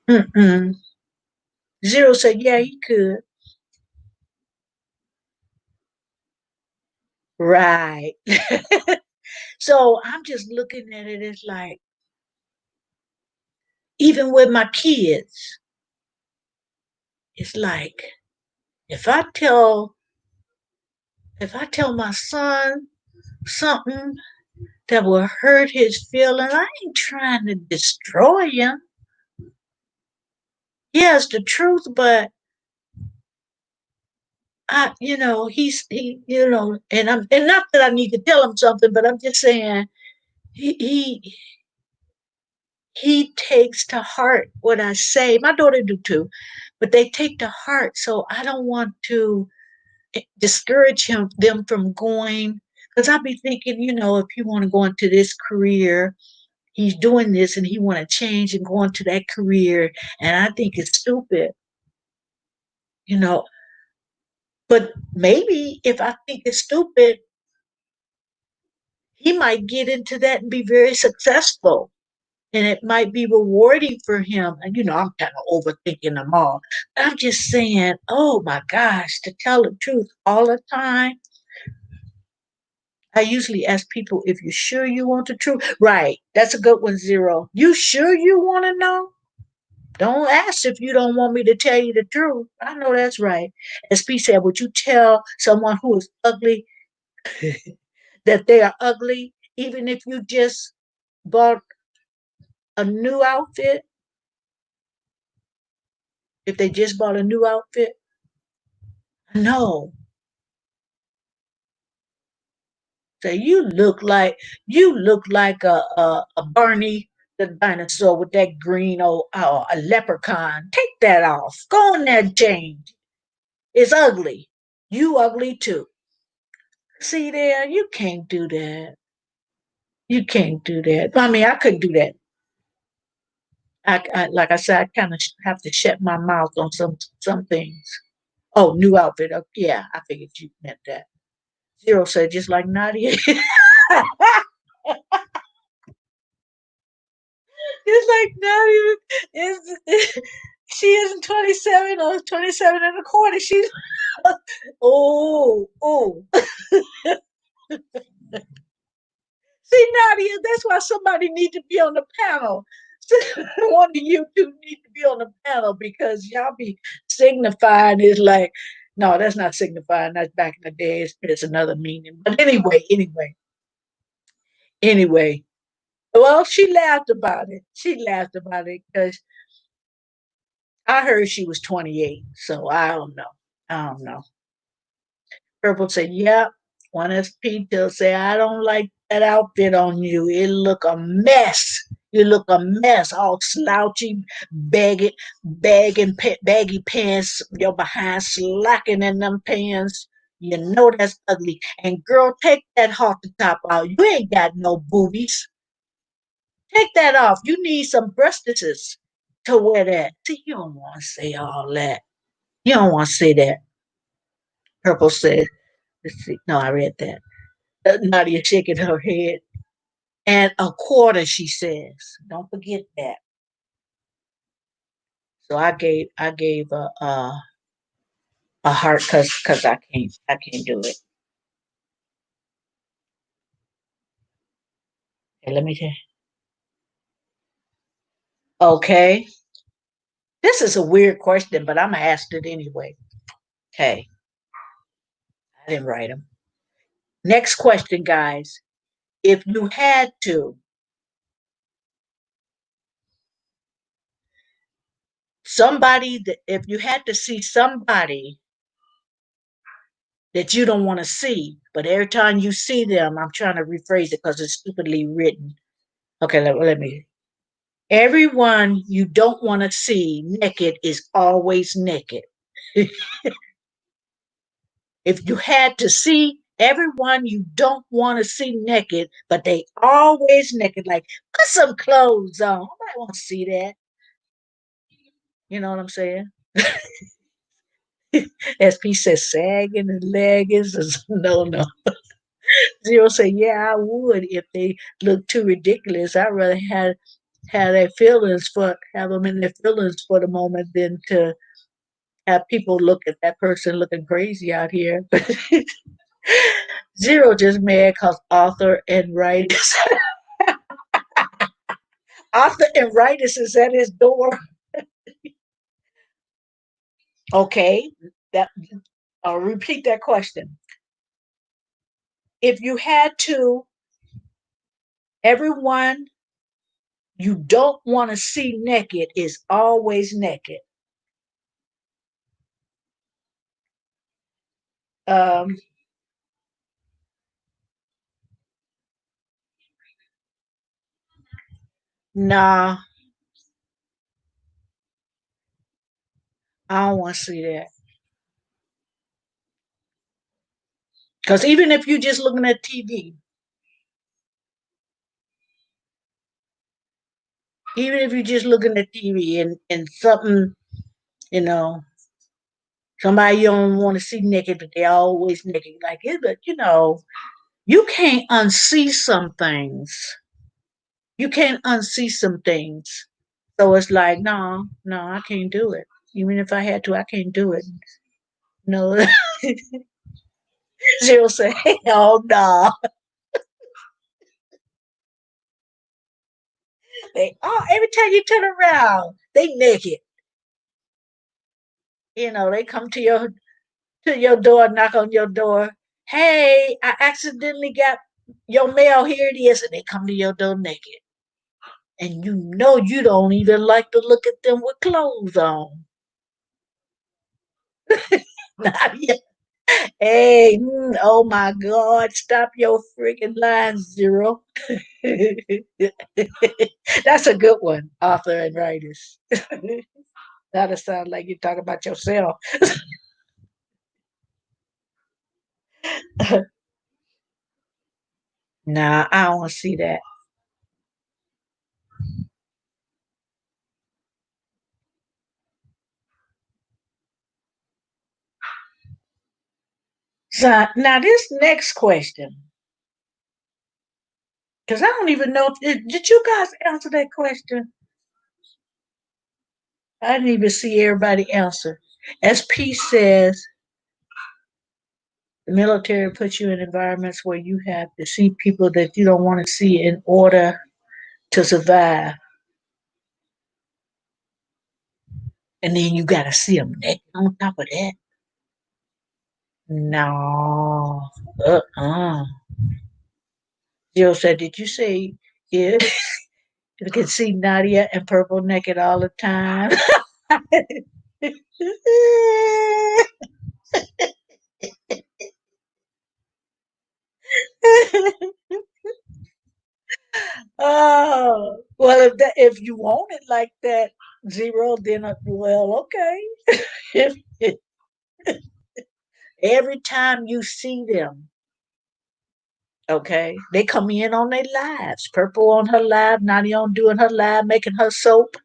Mm-mm. Zero said, yeah, he could. Right. So I'm just looking at it as like, even with my kids, it's like if I tell if I tell my son something that will hurt his feelings, I ain't trying to destroy him. Yes, the truth, but and not that I need to tell him something, but I'm just saying he he he takes to heart what I say. My daughter do too, but they take to heart. So I don't want to discourage them from going, because I'll be thinking, if you want to go into this career, he's doing this and he want to change and go into that career, and I think it's stupid. You know, But maybe if I think it's stupid, he might get into that and be very successful. And it might be rewarding for him. And I'm kind of overthinking them all. I'm just saying, oh my gosh, to tell the truth all the time. I usually ask people if you're sure you want the truth. Right. That's a good one, Zero. You sure you want to know? Don't ask if you don't want me to tell you the truth. I know that's right. As P said, would you tell someone who is ugly that they are ugly, even if you just bought a new outfit? If they just bought a new outfit? No. Say you look like a Barney the dinosaur with that green old a leprechaun. Take that off. Go in there and change. It's ugly. You ugly too. See there, you can't do that. You can't do that. I mean, I couldn't do that. Like I said, I kind of have to shut my mouth on some things. Oh, new outfit. Oh, yeah, I figured you meant that. Zero said just like Nadia. Just like Nadia is. She isn't 27 or 27 and a quarter. She's oh. See, Nadia, that's why somebody need to be on the panel. One of you two need to be on the panel because y'all be signifying is like, no, that's not signifying. That's back in the day. It's another meaning. But anyway. Well, she laughed about it. She laughed about it because I heard she was 28. So I don't know. I don't know. Purple said, "Yep." One SP will say, "I don't like that outfit on you. It look a mess. You look a mess, all slouchy, baggy pants. Your behind slacking in them pants. You know that's ugly. And girl, take that halter top out. You ain't got no boobies. Take that off. You need some breastises to wear that. See, you don't want to say all that. You don't want to say that." Purple said, let's see. No, I read that. Nadia shaking her head. And a quarter, she says. Don't forget that. So I gave a heart because I can't do it. Okay, let me tell. Okay, this is a weird question, but I'm gonna ask it anyway. Okay, I didn't write them. Next question, guys. If you had to, if you had to see somebody that you don't want to see, but every time you see them, I'm trying to rephrase it because it's stupidly written. Okay, let me. Everyone you don't want to see naked is always naked. If you had to see everyone you don't want to see naked, but they always naked, like put some clothes on. Nobody want to see that. You know what I'm saying? SP says sagging and leggings. No. Zero say, yeah, I would if they look too ridiculous. I'd rather have them in their feelings for the moment than to have people look at that person looking crazy out here. Zero just mad because author and writers is at his door. Okay, that I'll repeat that question. If you had to, everyone you don't want to see naked is always naked. Um, nah, I don't want to see that. Because even if you're just looking at TV, even if you're just looking at TV and something, you know, Somebody you don't want to see naked, but they're always naked like it. But you can't unsee some things. You can't unsee some things. So it's like, no, no, I can't do it. Even if I had to, I can't do it. No, she'll say, oh no. Every time you turn around, they naked. They come to your door, knock on your door. Hey, I accidentally got your mail. Here it is, and they come to your door naked. And you don't even like to look at them with clothes on. Not yet. Hey, oh my God, stop your freaking lying, Zero. That's a good one, author and writers. That'll sound like you talk about yourself. Nah, I don't want to see that. So now this next question, because I don't even know, did you guys answer that question? I didn't even see everybody answer. As P says, the military puts you in environments where you have to see people that you don't want to see in order to survive. And then you got to see them naked on top of that. No. Uh-uh. Jill said, did you say yeah, you can see Nadia and Purple naked all the time? Oh, well, if you want it like that, Zero, then well, okay. If every time you see them, okay, they come in on their lives. Purple on her live, Nadia on doing her live, making her soap.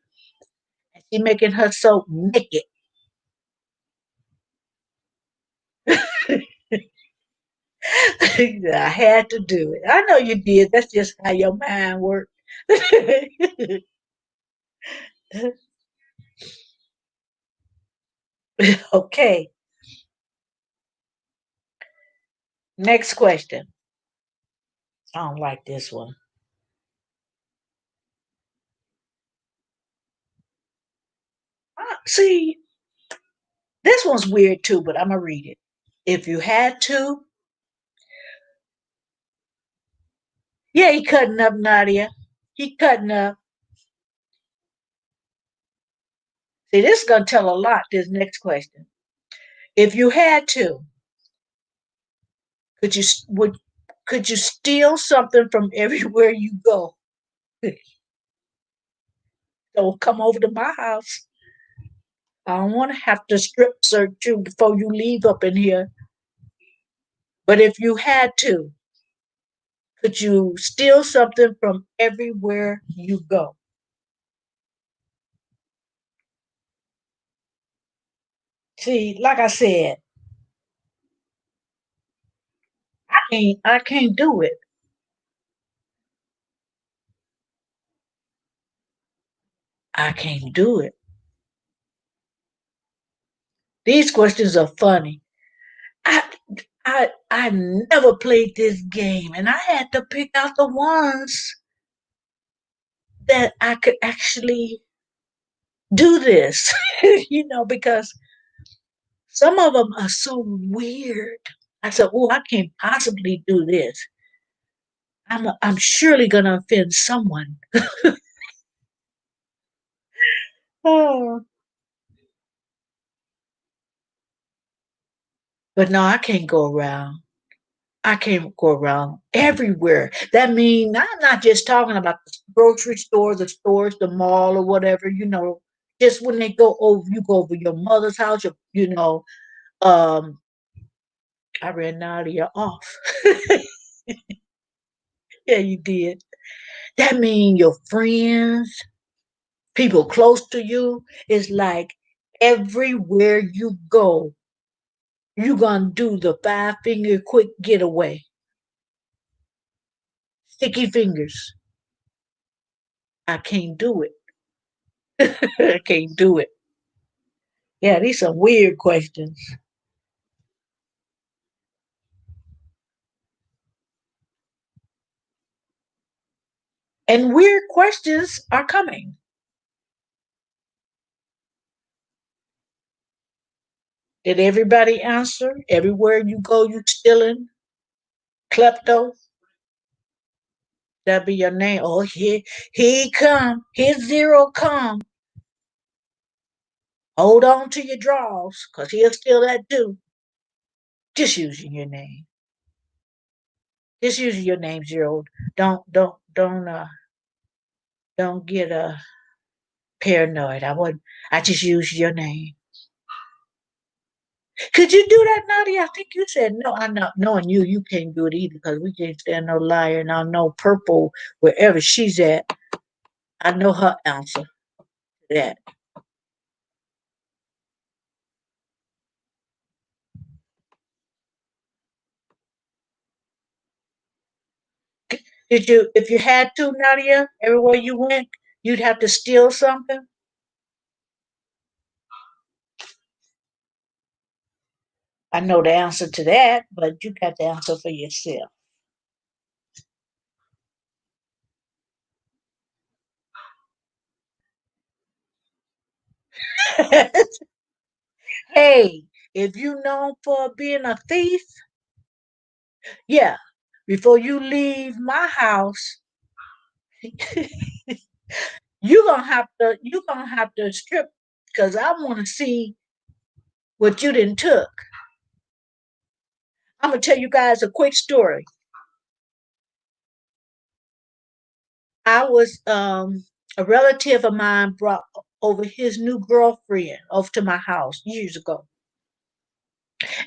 She making her soap naked. I had to do it. I know you did. That's just how your mind works. Okay, next question. I don't like this one. See, this one's weird too, but I'm gonna read it. If you had to, yeah, he cutting up, Nadia. He cutting up. See, this is gonna tell a lot. This next question. If you had to, could you would could you steal something from everywhere you go? Don't come over to my house. I don't want to have to strip search you before you leave up in here. But if you had to, could you steal something from everywhere you go? See, like I said, I can't do it. I can't do it. These questions are funny. I I never played this game, and I had to pick out the ones that I could actually do this. Because some of them are so weird. I said, "Oh, I can't possibly do this. I'm surely gonna offend someone." Oh. But no, I can't go around. I can't go around everywhere. That means I'm not just talking about the grocery store, the stores, the mall, or whatever. Just when they go over, you go over your mother's house. Um, I ran Nadia off. Yeah, you did. That means your friends, people close to you, is like everywhere you go. You gonna do the 5 finger quick getaway. Sticky fingers. I can't do it. I can't do it. Yeah, these are weird questions. And weird questions are coming. Did everybody answer? Everywhere you go, you stealing? Klepto? That'll be your name. Oh, here he come. Here zero come. Hold on to your drawers, cause he'll steal that too. Just using your name. Just using your name, Zero. Don't get paranoid. I just use your name. Could you do that, Nadia? I think you said no. I know, knowing you, you can't do it either because we can't stand no liar. And I know Purple, wherever she's at, I know her answer to that. Did you, if you had to, Nadia, everywhere you went, you'd have to steal something? I know the answer to that, but you got the answer for yourself. Hey, if you known for being a thief, yeah, before you leave my house, you gonna have to strip because I want to see what you didn't took. I'm gonna tell you guys a quick story. I was a relative of mine brought over his new girlfriend over to my house years ago,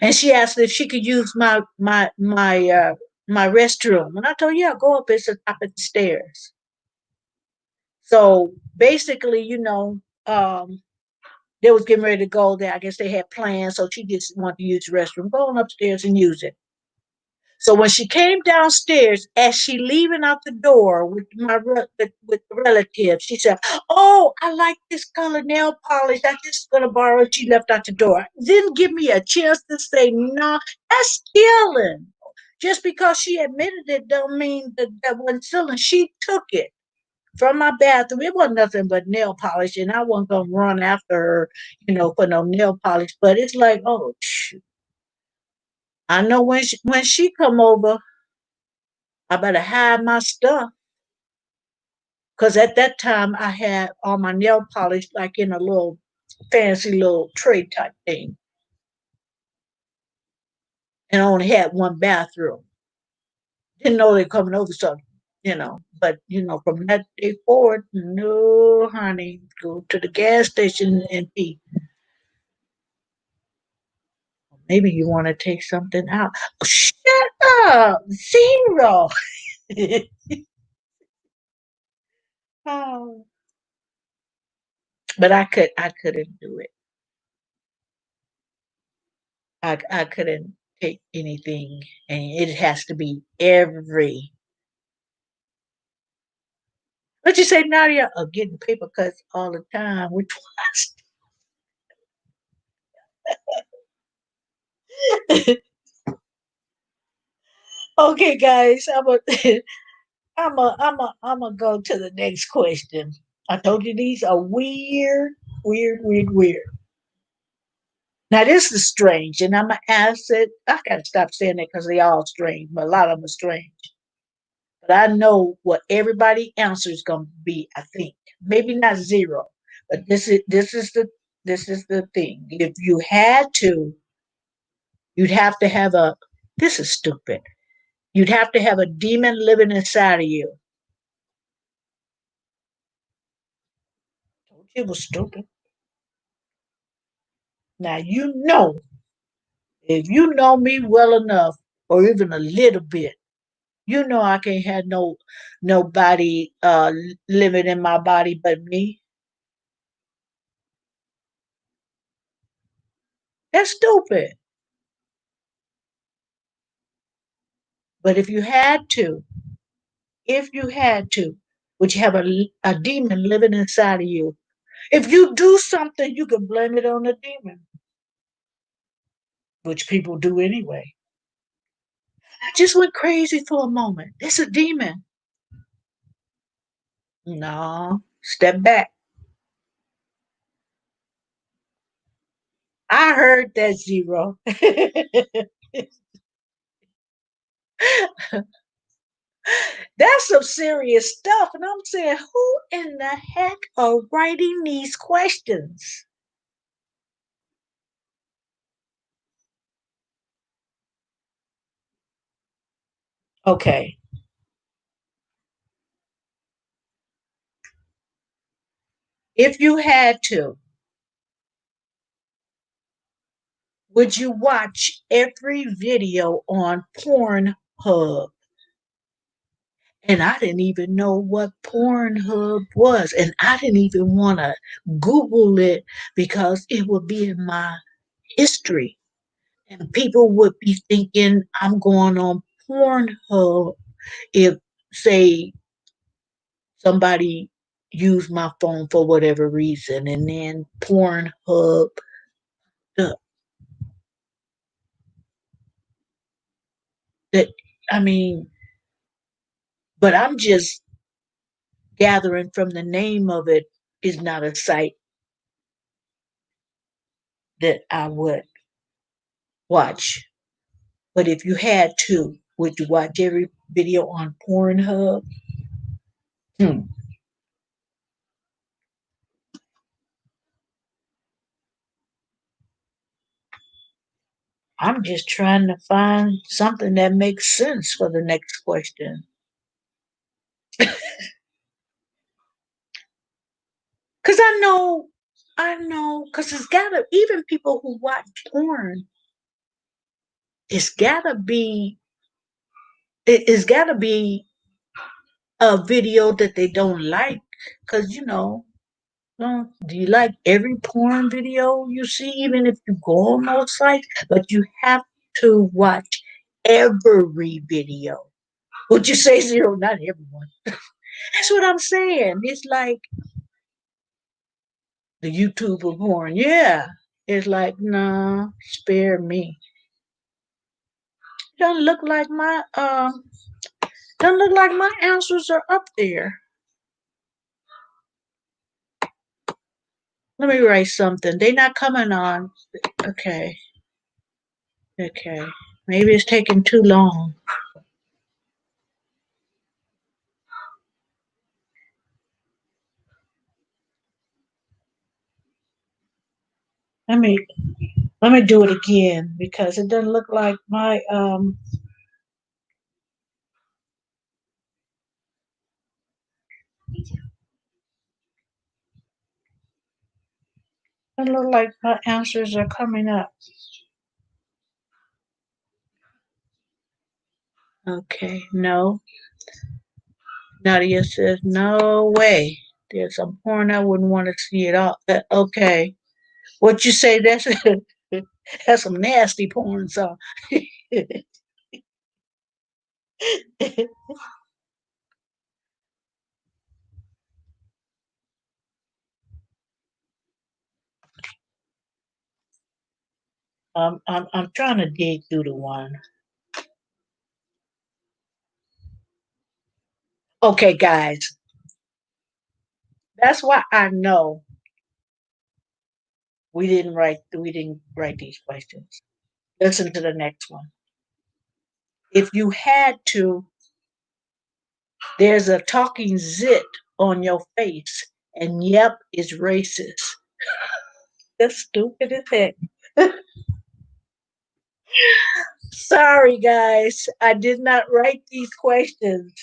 and she asked if she could use my restroom, and I told her, yeah, go up. It's the top of the stairs. So basically, they was getting ready to go there. I guess they had plans, so she just wanted to use the restroom. Go on upstairs and use it. So when she came downstairs, as she leaving out the door with with the relative, she said, "Oh, I like this color nail polish. I just gonna borrow it." She left out the door. Didn't give me a chance to say no. That's stealing. Just because she admitted it, don't mean that wasn't stealing. She took it from my bathroom. It wasn't nothing but nail polish, and I wasn't gonna run after her, for no nail polish. But it's like, oh, shoot. I know when she come over, I better hide my stuff. Cause at that time I had all my nail polish like in a little fancy little tray type thing, and I only had one bathroom. Didn't know they were coming over, so But from that day forward, no, honey, go to the gas station and pee. Maybe you want to take something out. Shut up, zero. Oh, but I couldn't do it. I couldn't take anything, and it has to be every. What you say, Nadia? Getting paper cuts all the time. Which one? Okay, guys, I'm a go to the next question. I told you these are weird, weird, weird, weird. Now this is strange, and I'm gonna ask it. I gotta stop saying that because they all strange, but a lot of them are strange. But I know what everybody answer is gonna be. I think maybe not zero, but this is the thing. If you had to, you'd have to have a. This is stupid. You'd have to have a demon living inside of you. It was stupid. Now if you know me well enough, or even a little bit, I can't have nobody living in my body but me. That's stupid. But if you had to, would you have a demon living inside of you? If you do something, you can blame it on the demon, which people do anyway. I just went crazy for a moment. It's a demon. No, step back. I heard that zero. That's some serious stuff. And I'm saying, who in the heck are writing these questions? Okay. If you had to, would you watch every video on Pornhub? And I didn't even know what Pornhub was. And I didn't even want to Google it because it would be in my history. And people would be thinking I'm going on Pornhub if, say, somebody used my phone for whatever reason. And then Pornhub, the, the, I mean, but I'm just gathering from the name of it is not a site that I would watch. But if you had to, would you watch every video on Pornhub? Hmm. I'm just trying to find something that makes sense for the next question. Cause cause it's gotta, even people who watch porn, it's gotta be, it's gotta be a video that they don't like. Cause do you like every porn video you see, even if you go on those sites? But you have to watch every video. Would you say zero? Not everyone. That's what I'm saying. It's like the YouTube of porn. Yeah. It's like, nah, spare me. Doesn't look like my answers are up there. Let me write something. They're not coming on. Okay. Okay. Maybe it's taking too long. Let me let me do it again because it doesn't look like my doesn't look like my answers are coming up. Okay, no. Nadia says no way. There's some porn I wouldn't want to see at all. Okay, what you say? That's some nasty porn. So I'm trying to dig through the one. Okay, guys, that's why I know we didn't write these questions. Listen to the next one. If you had to, there's a talking zit on your face, and yep, it's racist. That's stupid as heck. Sorry, guys, I did not write these questions.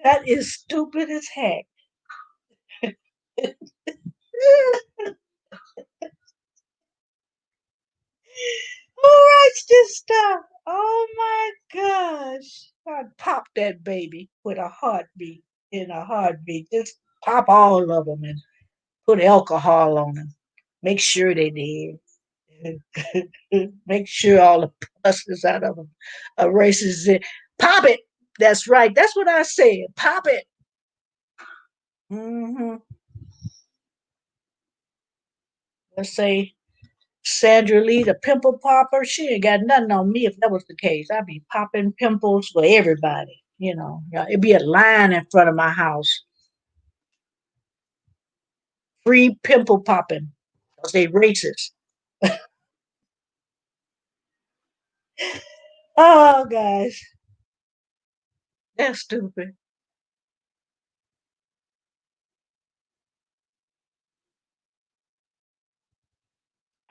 That is stupid as heck. Who writes this stuff? Oh my gosh. I'd pop that baby with a heartbeat in a heartbeat. Just pop all of them and put alcohol on them. Make sure they did. Make sure all the pus is out of them. Erases it. Pop it. That's right. That's what I said. Pop it. Hmm. Let's say Sandra Lee, the pimple popper. She ain't got nothing on me if that was the case. I'd be popping pimples for everybody. It'd be a line in front of my house. Free pimple popping. Because they racist. Oh, guys, that's stupid.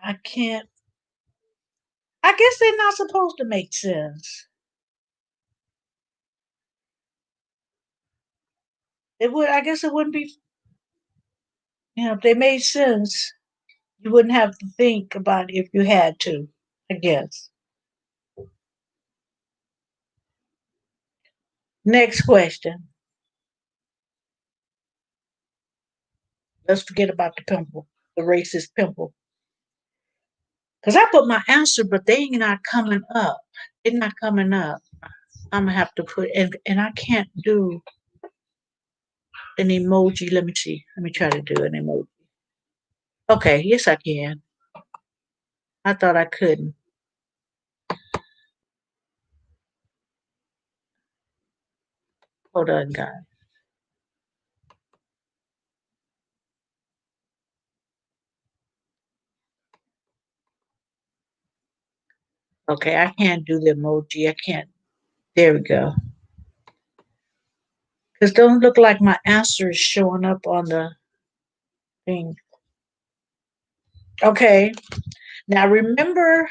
I can't. I guess they're not supposed to make sense. It would. I guess it wouldn't be. If they made sense, you wouldn't have to think about it if you had to. I guess. Next question. Let's forget about the pimple, the racist pimple. Because I put my answer, but they ain't not coming up. They're not coming up. I'm gonna have to put and I can't do an emoji. Let me see. Let me try to do an emoji. Okay, yes I can. I thought I couldn't. Hold on, guys. Okay, I can't do the emoji. I can't. There we go. Because don't look like my answer is showing up on the thing. Okay. Now remember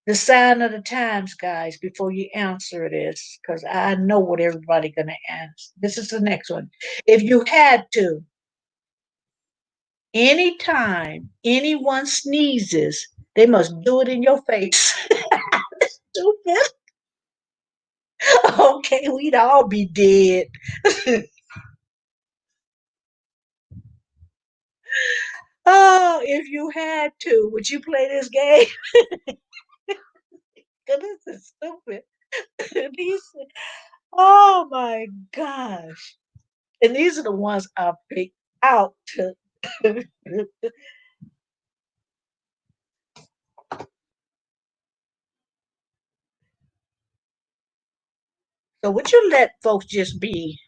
the sign of the times, guys, before you answer this, because I know what everybody gonna ask. This is the next one. If you had to, anytime anyone sneezes, they must do it in your face. Stupid. Okay, we'd all be dead. Oh, if you had to, would you play this game? Because this is stupid. These, oh my gosh. And these are the ones I picked out to. So would you let folks just be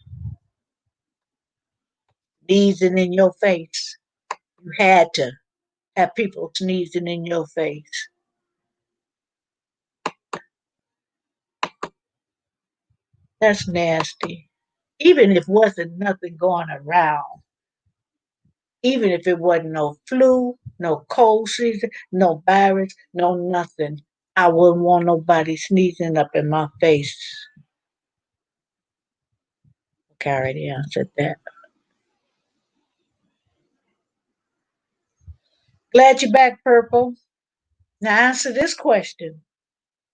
sneezing in your face? You had to have people sneezing in your face. That's nasty. Even if wasn't nothing going around, even if it wasn't no flu, no cold season, no virus, no nothing, I wouldn't want nobody sneezing up in my face. Okay, I already answered that. Glad you're back, Purple. Now answer this question.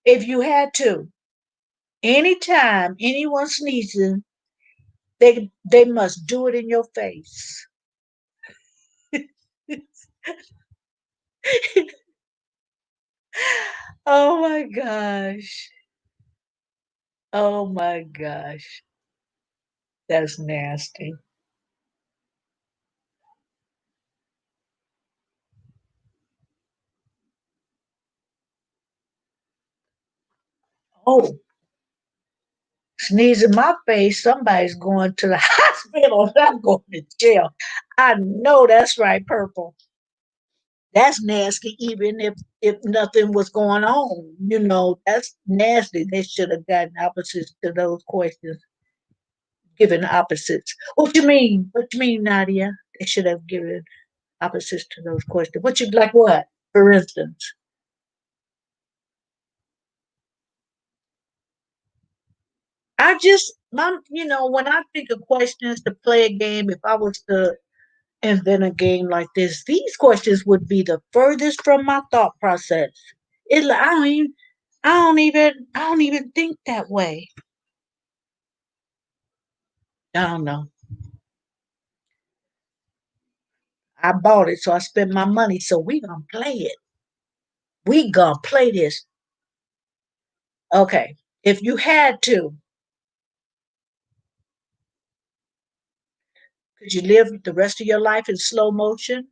If you had to, anytime anyone sneezing, they must do it in your face. Oh my gosh. Oh my gosh. That's nasty. Oh, sneeze in my face, somebody's going to the hospital. I'm going to jail. I know that's right, Purple. That's nasty, even if nothing was going on. That's nasty. They should have gotten opposites to those questions, given opposites. What you mean? What you mean, Nadia? They should have given opposites to those questions. What you like? What, for instance? When I think of questions to play a game, if I was to invent a game like this, these questions would be the furthest from my thought process. I don't even think that way. I don't know. I bought it, so I spent my money. So we gonna play it. We gonna play this. Okay. If you had to, could you live the rest of your life in slow motion?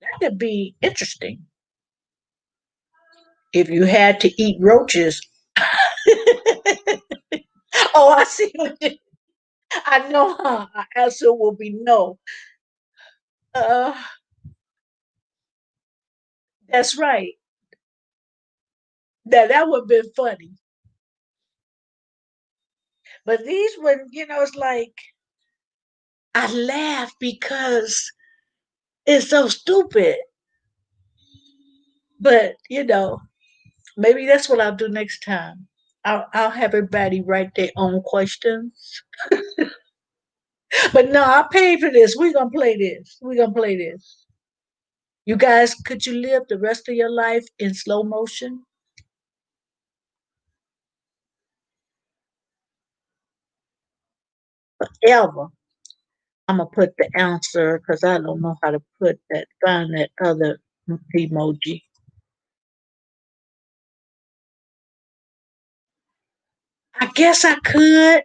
That could be interesting. If you had to eat roaches. Oh, I see what you, I know, huh? Our answer will be no. Uh, that's right. That would have been funny. But these when it's like I laugh because it's so stupid. But maybe that's what I'll do next time. I'll have everybody write their own questions. But no, I paid for this. We're gonna play this. We're gonna play this. You guys, could you live the rest of your life in slow motion? Ever. I'm gonna put the answer because I don't know how to put that. Find that other emoji. I guess I could.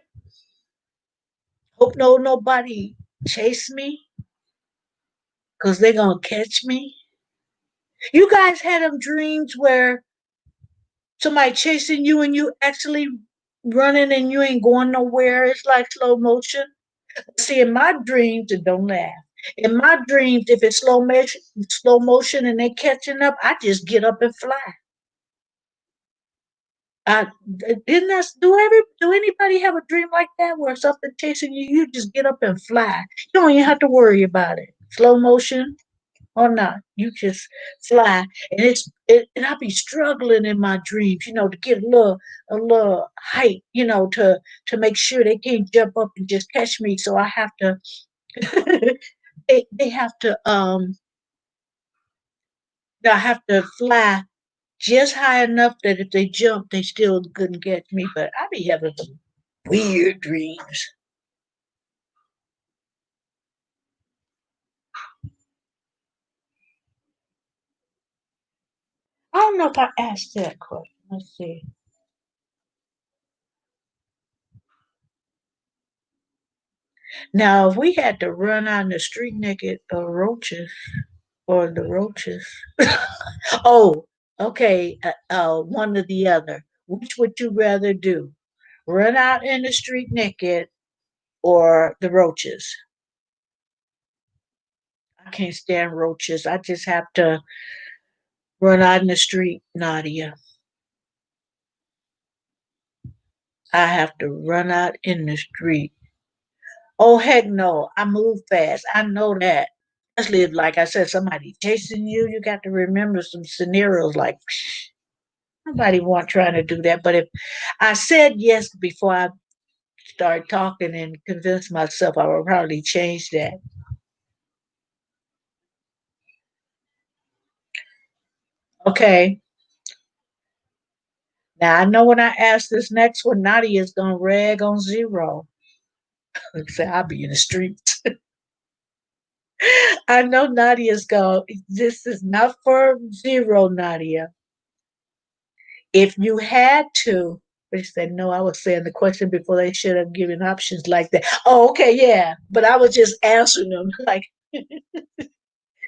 Hope nobody chase me because they're gonna catch me. You guys had them dreams where somebody chasing you and you actually running and you ain't going nowhere. It's like slow motion. See, in my dreams, and don't laugh. In my dreams, if it's slow motion, and they catching up, I just get up and fly. I didn't that do anybody have a dream like that where something chasing you, you just get up and fly. You don't even have to worry about it. Slow motion or not, you just fly, and and I be struggling in my dreams, to get a little height, to make sure they can't jump up and just catch me. So I have to, they have to I have to fly just high enough that if they jump, they still couldn't catch me. But I be having some weird dreams. I don't know if I asked that question. Let's see. Now, if we had to run out in the street naked or the roaches. Oh, okay. One or the other. Which would you rather do? Run out in the street naked or the roaches? I can't stand roaches. I just have to run out in the street, Nadia. I have to run out in the street. Oh, heck no. I move fast. I know that. Especially if, like I said, somebody chasing you, you got to remember some scenarios like, nobody want trying to do that. But if I said yes before I start talking and convince myself, I will probably change that. Okay. Now I know when I ask this next one, Nadia is gonna rag on zero. Say I'll be in the streets. I know Nadia's going. This is not for zero, Nadia. If you had to, they said no. I was saying the question before they should have given options like that. Oh, okay, yeah. But I was just answering them like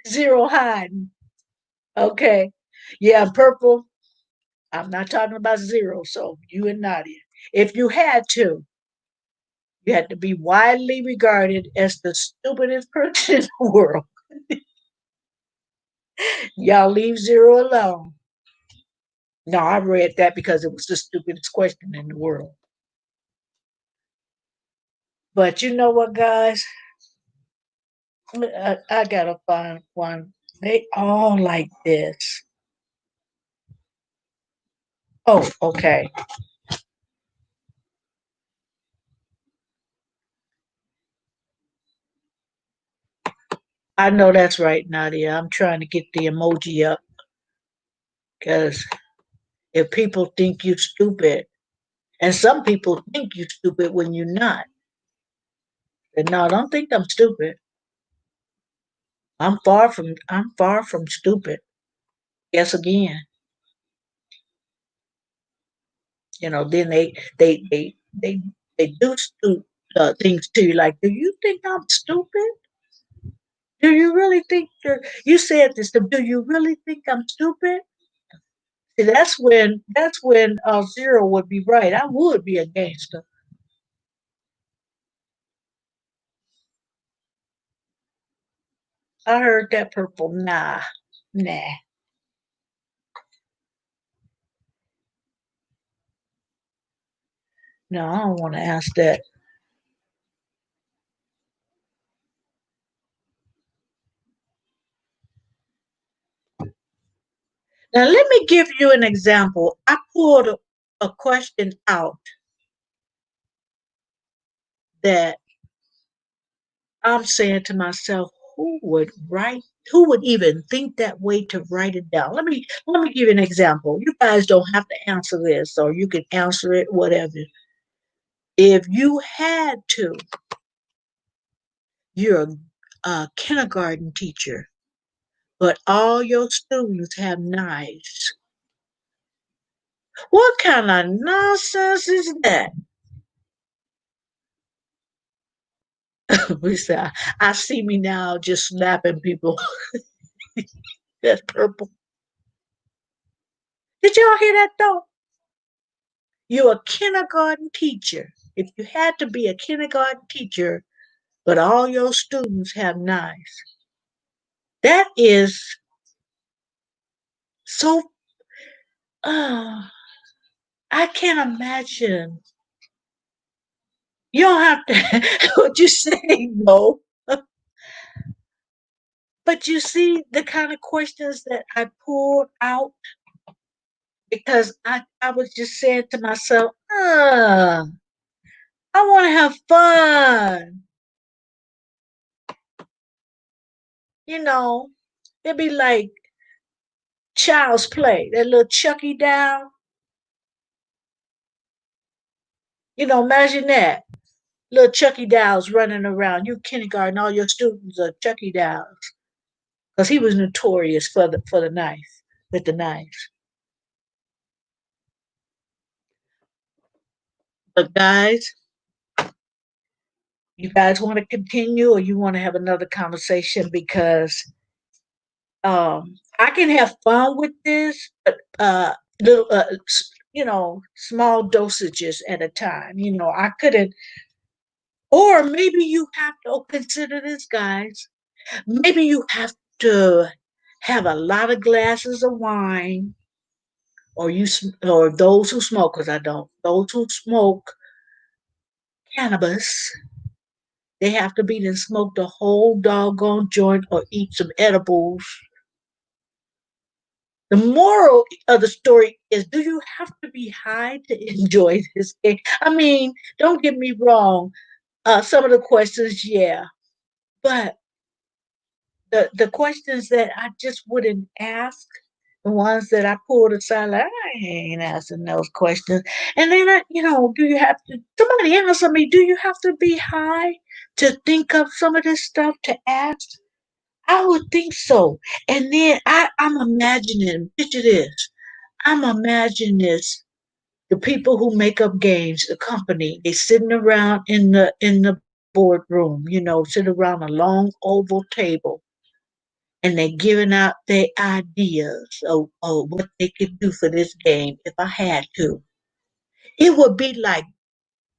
zero hiding. Okay. Yeah, purple. I'm not talking about zero. So you and Nadia. If you had to, you had to be widely regarded as the stupidest person in the world. Y'all leave zero alone. No, I read that because it was the stupidest question in the world. But you know what, guys? I gotta find one. They all like this. Oh, okay. I know that's right, Nadia. I'm trying to get the emoji up because if people think you stupid, and some people think you stupid when you're not. And no, don't think I'm stupid. I'm far from stupid. Yes, again, then they do things to you like, do you think I'm stupid? Do you really think you said this? Do you really think I'm stupid? See, that's when Zero would be right. I would be a gangster. I heard that purple. Nah, nah. No, I don't want to ask that. Now, let me give you an example. I pulled a question out that I'm saying to myself, who would even think that way to write it down? Let me give you an example. You guys don't have to answer this, or you can answer it, whatever. If you had to, you're a kindergarten teacher, but all your students have knives. What kind of nonsense is that? We say, I see me now just slapping people. That's purple. Did y'all hear that though? You're a kindergarten teacher. If you had to be a kindergarten teacher, but all your students have knives, that is so. Uh, I can't imagine. You don't have to. What you say? No. But you see the kind of questions that I pulled out because I was just saying to myself, I want to have fun. You know, it'd be like child's play, that little Chucky doll. Imagine that. Little Chucky dolls running around. You kindergarten, all your students are Chucky dolls. Because he was notorious for the knife, with the knives. But guys, you guys want to continue or you want to have another conversation because I can have fun with this, but little small dosages at a time. I couldn't. Or maybe you have to consider this, guys. Maybe you have to have a lot of glasses of wine, or those who smoke, because I don't. Those who smoke cannabis, they have to be to smoke the whole doggone joint or eat some edibles. The moral of the story is: do you have to be high to enjoy this game? I mean, don't get me wrong. Some of the questions, yeah, but the questions that I just wouldn't ask, the ones that I pulled aside, like, I ain't asking those questions. And then, do you have to, somebody answer me, do you have to be high to think of some of this stuff to ask? I would think so. And then I'm imagining, picture this, I'm imagining this. The people who make up games, the company, they sitting around in the boardroom, sit around a long oval table and they're giving out their ideas of what they could do for this game if I had to. It would be like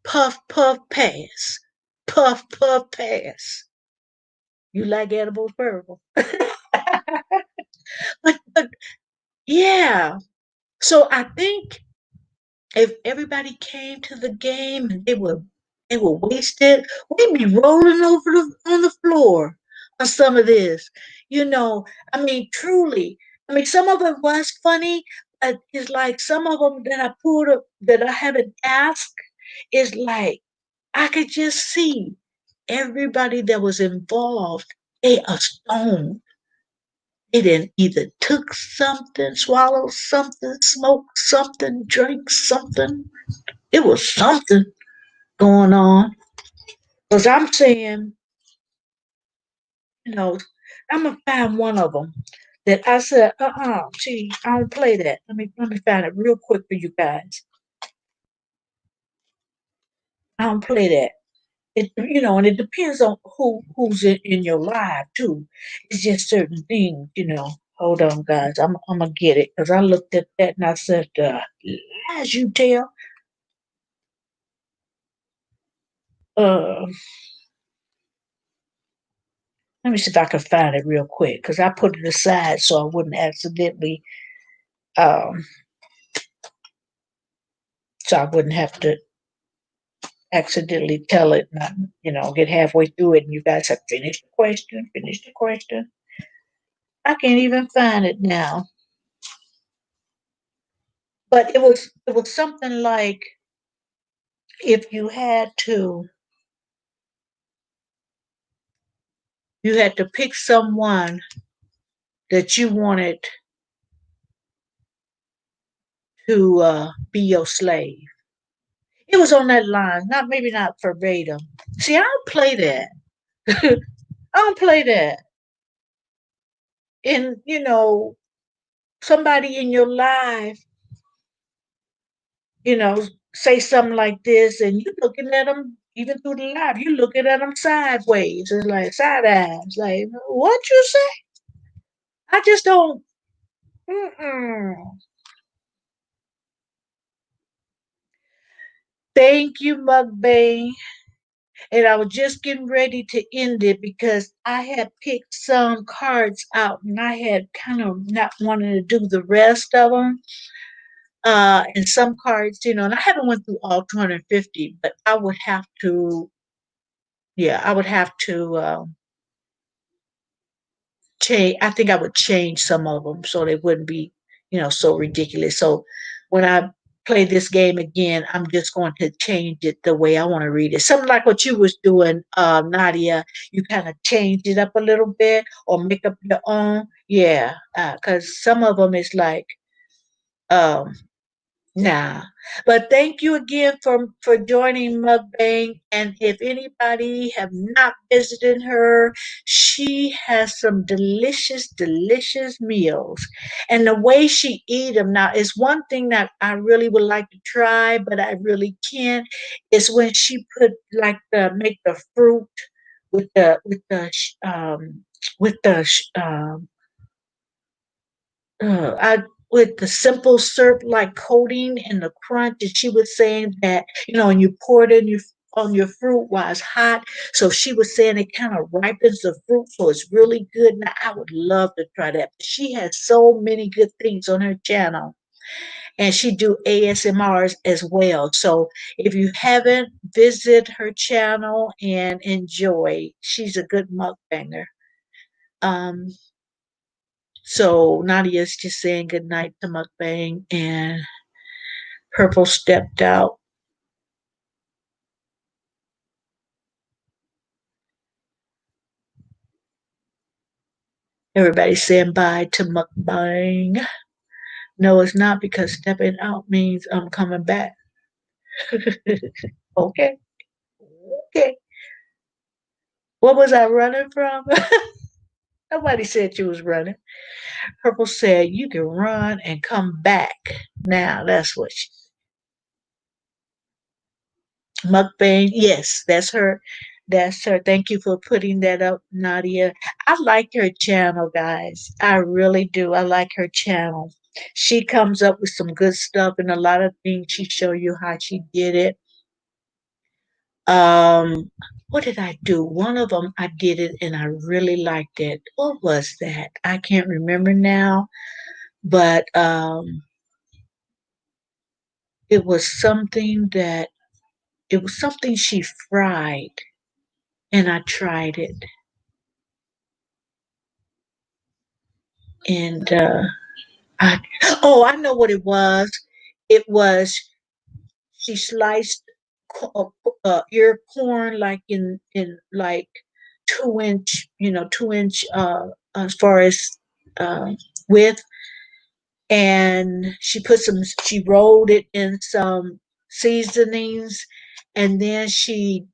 puff, puff, pass. Puff, puff, pass. You like edible purple. but yeah. So I think if everybody came to the game and they were wasted, we'd be rolling over on the floor on some of this. I mean, truly. I mean, some of it was funny. It's like some of them that I pulled up that I haven't asked is like I could just see everybody that was involved ate a stone. They didn't either took something, swallowed something, smoked something, drank something. It was something going on. Because I'm saying, you know, I'm gonna find one of them that I said, gee, I don't play that. Let me find it real quick for you guys. I don't play that. And it depends on who's in your life too. It's just certain things. Hold on, guys. I'm gonna get it because I looked at that and I said, as you tell, uh, let me see if I can find it real quick because I put it aside so I wouldn't accidentally, um, so I wouldn't have to accidentally tell it, not, get halfway through it and you guys have finished the question, finish the question. I can't even find it now. But it was something like if you had to pick someone that you wanted to be your slave. It was on that line, not maybe not verbatim. See, I don't play that. I don't play that. And somebody in your life, you know, say something like this, and you looking at them even through the live, you looking at them sideways. It's like side eyes. Like, what you say? I just don't. Mm-mm. Thank you, Mukbang. And I was just getting ready to end it because I had picked some cards out and I had kind of not wanted to do the rest of them. And some cards, and I haven't went through all 250, but I would have to, yeah, I would have to change. I think I would change some of them so they wouldn't be, so ridiculous. So when I play this game again, I'm just going to change it the way I want to read it. Something like what you was doing, Nadia. You kind of change it up a little bit or make up your own. Yeah, because some of them is like, um, nah. But thank you again for joining Mukbang. And if anybody have not visited her, she has some delicious, delicious meals. And the way she eat them now is one thing that I really would like to try, but I really can't. Is when she put like the make the fruit with the I with the simple syrup like coating and the crunch, and she was saying that and you pour it in your on your fruit while it's hot. So she was saying it kind of ripens the fruit, so it's really good. Now I would love to try that. She has so many good things on her channel, and she do ASMRs as well. So if you haven't, visit her channel and enjoy. She's a good mukbanger. Um, so Nadia's just saying good night to Mukbang, and Purple stepped out. Everybody's saying bye to Mukbang. No, it's not because stepping out means I'm coming back. Okay. Okay. What was I running from? Nobody said you was running. Purple said you can run and come back. Now that's what she Mukbang, yes, that's her. That's her. Thank you for putting that up, Nadia. I like her channel, guys. I really do. I like her channel. She comes up with some good stuff and a lot of things. She show you how she did it. What did I do? One of them I did it and I really liked it. What was that? I can't remember now, but it was something that it was something she fried and I tried it. And I, oh, I know what it was. It was she sliced ear corn like in like 2 inch, 2 inch as far as uh, width, and she rolled it in some seasonings, and then she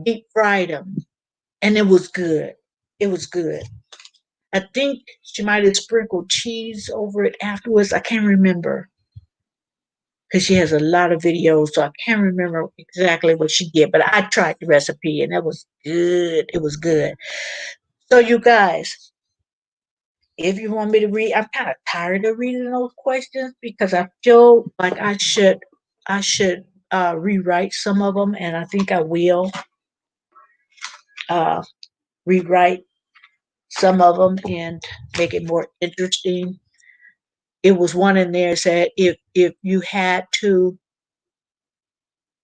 deep fried them, and it was good. It was good. I think she might have sprinkled cheese over it afterwards. I can't remember because she has a lot of videos, so I can't remember exactly what she did. But I tried the recipe, and it was good. It was good. So you guys, if you want me to read, I'm kind of tired of reading those questions because I feel like I should rewrite some of them, and I think I will uh, rewrite some of them and make it more interesting. It was one in there said if you had to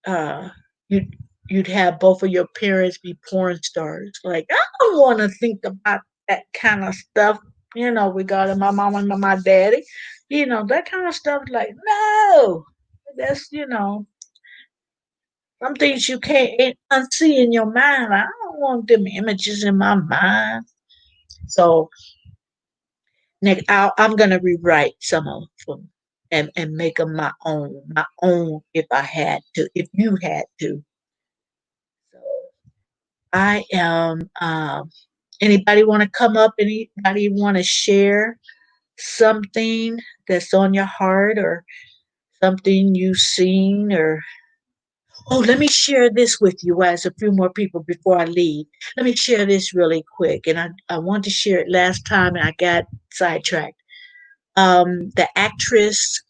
uh you you'd have both of your parents be porn stars. Like I don't want to think about that kind of stuff, regarding my mom and my daddy. That kind of stuff, like no. That's some things you can't unsee in your mind. Like, I don't want them images in my mind. So Nick, I'm gonna rewrite some of them and make them my own if I had to, if you had to. So I am. Anybody want to come up? Anybody want to share something that's on your heart or something you've seen or oh, let me share this with you as a few more people before I leave. Let me share this really quick. And I want to share it last time and I got sidetracked. The actress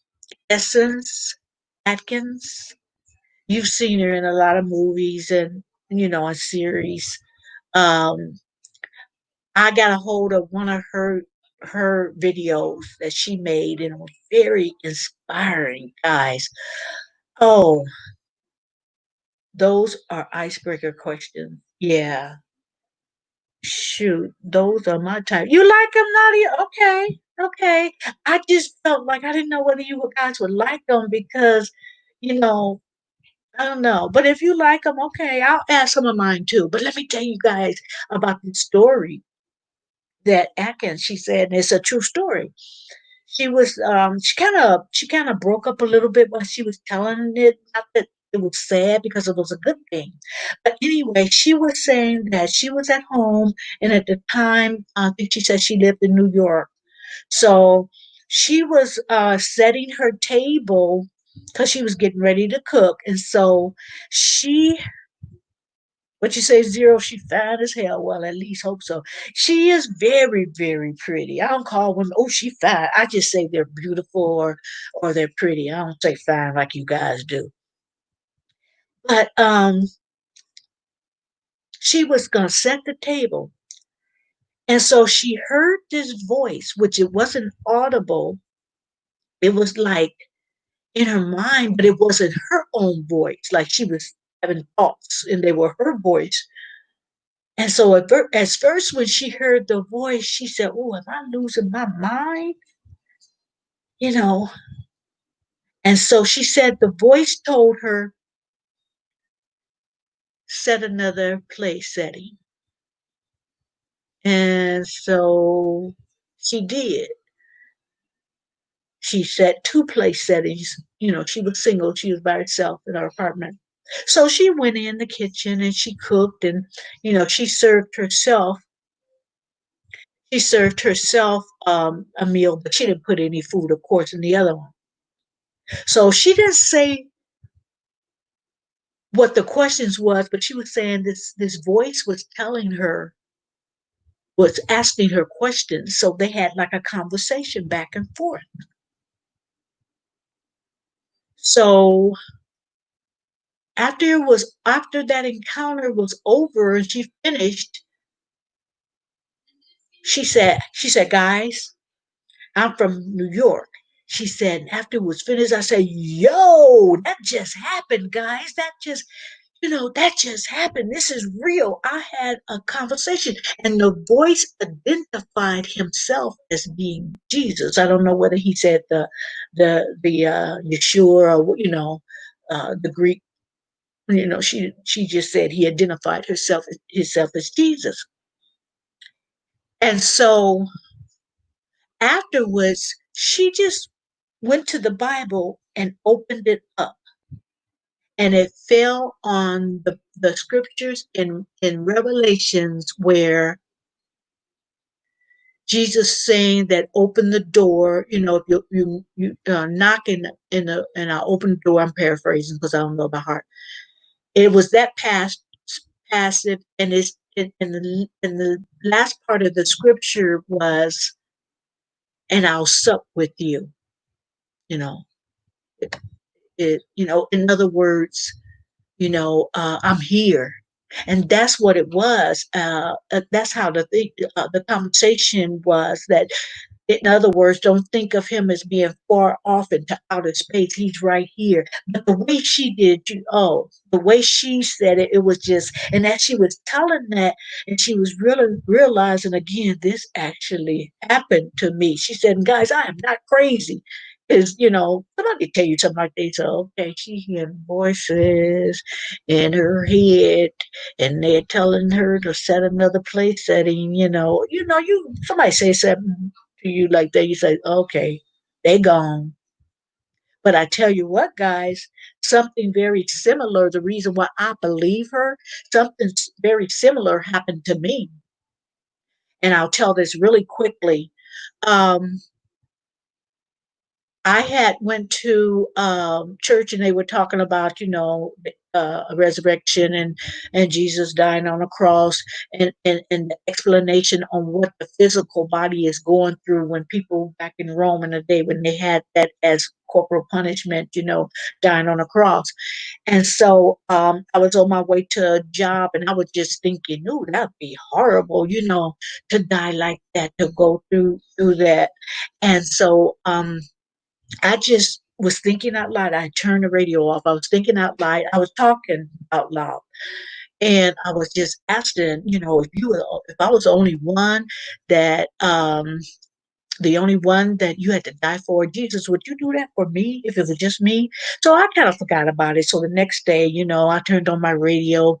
Essence Atkins. You've seen her in a lot of movies and a series. Um, I got a hold of one of her videos that she made, and it was very inspiring, guys. Oh, those are icebreaker questions. Yeah, shoot, those are my type. You like them, Nadia? Okay, okay. I just felt like I didn't know whether you guys would like them because, you know, I don't know. But if you like them, okay, I'll add some of mine too. But let me tell you guys about the story that Atkins, she said, and it's a true story. She kind of broke up a little bit while she was telling it. Not that it was sad because it was a good thing. But anyway, she was saying that she was at home and at the time, I think she said she lived in New York. So she was setting her table because she was getting ready to cook. And so she what you say, Zero? She fine as hell. Well, at least hope so. She is very, very pretty. I don't call women, oh, she fine. I just say they're beautiful or they're pretty. I don't say fine like you guys do. But she was gonna set the table. And so she heard this voice, which it wasn't audible. It was like in her mind, but it wasn't her own voice. Like she was having thoughts and they were her voice. And so at first, when she heard the voice, she said, oh, am I losing my mind? You know, and so she said the voice told her, set another place setting. And so she did. She set two place settings. She was single, she was by herself in her apartment. So she went in the kitchen and she cooked and, she served herself. She served herself a meal, but she didn't put any food, of course, in the other one. So she didn't say what the questions was, but she was saying this voice was telling her, was asking her questions. So they had like a conversation back and forth. So after that encounter was over and she finished, she said, guys, I'm from New York. She said, after it was finished, I said, yo, that just happened, guys. That just happened. This is real. I had a conversation, and the voice identified himself as being Jesus. I don't know whether he said the Yeshua or the Greek. She just said he identified himself as Jesus. And so afterwards, she just went to the Bible and opened it up. and it fell on the scriptures in Revelations where Jesus saying that open the door, if you knock and I open the door. I'm paraphrasing because I don't know by heart. It was that passive, and it's in the last part of the scripture was, and I'll sup with you. You know, in other words, I'm here. And that's what it was. That's how the conversation was. That, in other words, don't think of him as being far off into outer space. He's right here. But the way she did, the way she said it, it was just, and as she was telling that, and she was really realizing again, this actually happened to me. She said, guys, I am not crazy. Because, somebody tell you something like they say, okay, she hearing voices in her head, and they're telling her to set another place setting, somebody say something to you like that, you say, okay, they gone. But I tell you what, guys, something very similar, the reason why I believe her, something very similar happened to me. And I'll tell this really quickly. Um, I had went to church, and they were talking about, a resurrection, and Jesus dying on a cross, and the explanation on what the physical body is going through when people back in Rome in the day when they had that as corporal punishment, dying on a cross. And so I was on my way to a job, and I was just thinking, ooh, that'd be horrible, to die like that, to go through that. And so I just was thinking out loud. I turned the radio off. I was thinking out loud. I was talking out loud. And I was just asking, if I was that, the only one that you had to die for, Jesus, would you do that for me if it was just me? So I kind of forgot about it. So the next day, I turned on my radio,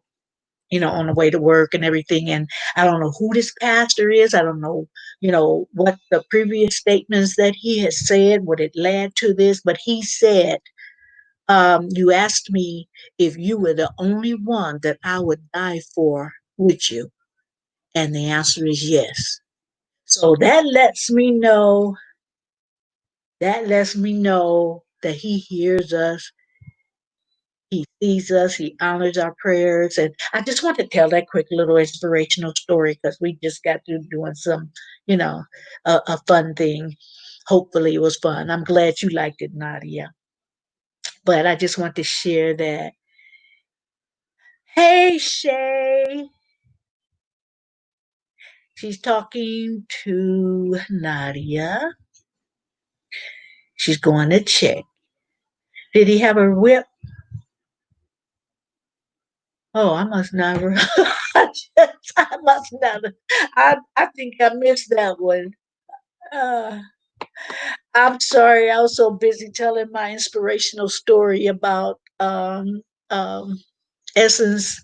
on the way to work and everything. And I don't know who this pastor is. I don't know, what the previous statements that he has said, what it led to this, but he said, you asked me if you were the only one that I would die for, would you? And the answer is yes. So that lets me know that he hears us. He sees us, he honors our prayers. And I just want to tell that quick little inspirational story because we just got through doing some, a fun thing. Hopefully it was fun. I'm glad you liked it, Nadia. But I just want to share that. Hey, Shay. She's talking to Nadia. She's going to check. Did he have a whip? Oh, I must not. I must not. I think I missed that one. Uh, I'm sorry. I was so busy telling my inspirational story about Essence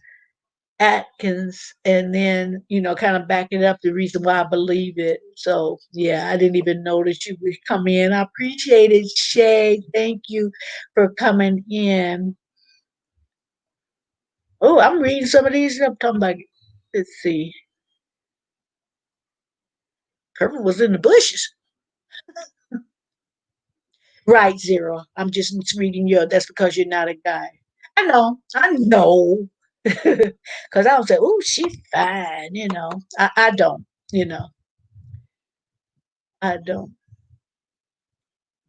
Atkins, and then kind of backing up the reason why I believe it. So yeah, I didn't even know that you would come in. I appreciate it, Shay. Thank you for coming in. Oh, I'm reading some of these. I'm talking about. Let's see. Purple was in the bushes. Right, Zero. I'm just reading your. That's because you're not a guy. I know. I know. Because I was like, oh, she's fine. I don't. You know, I don't.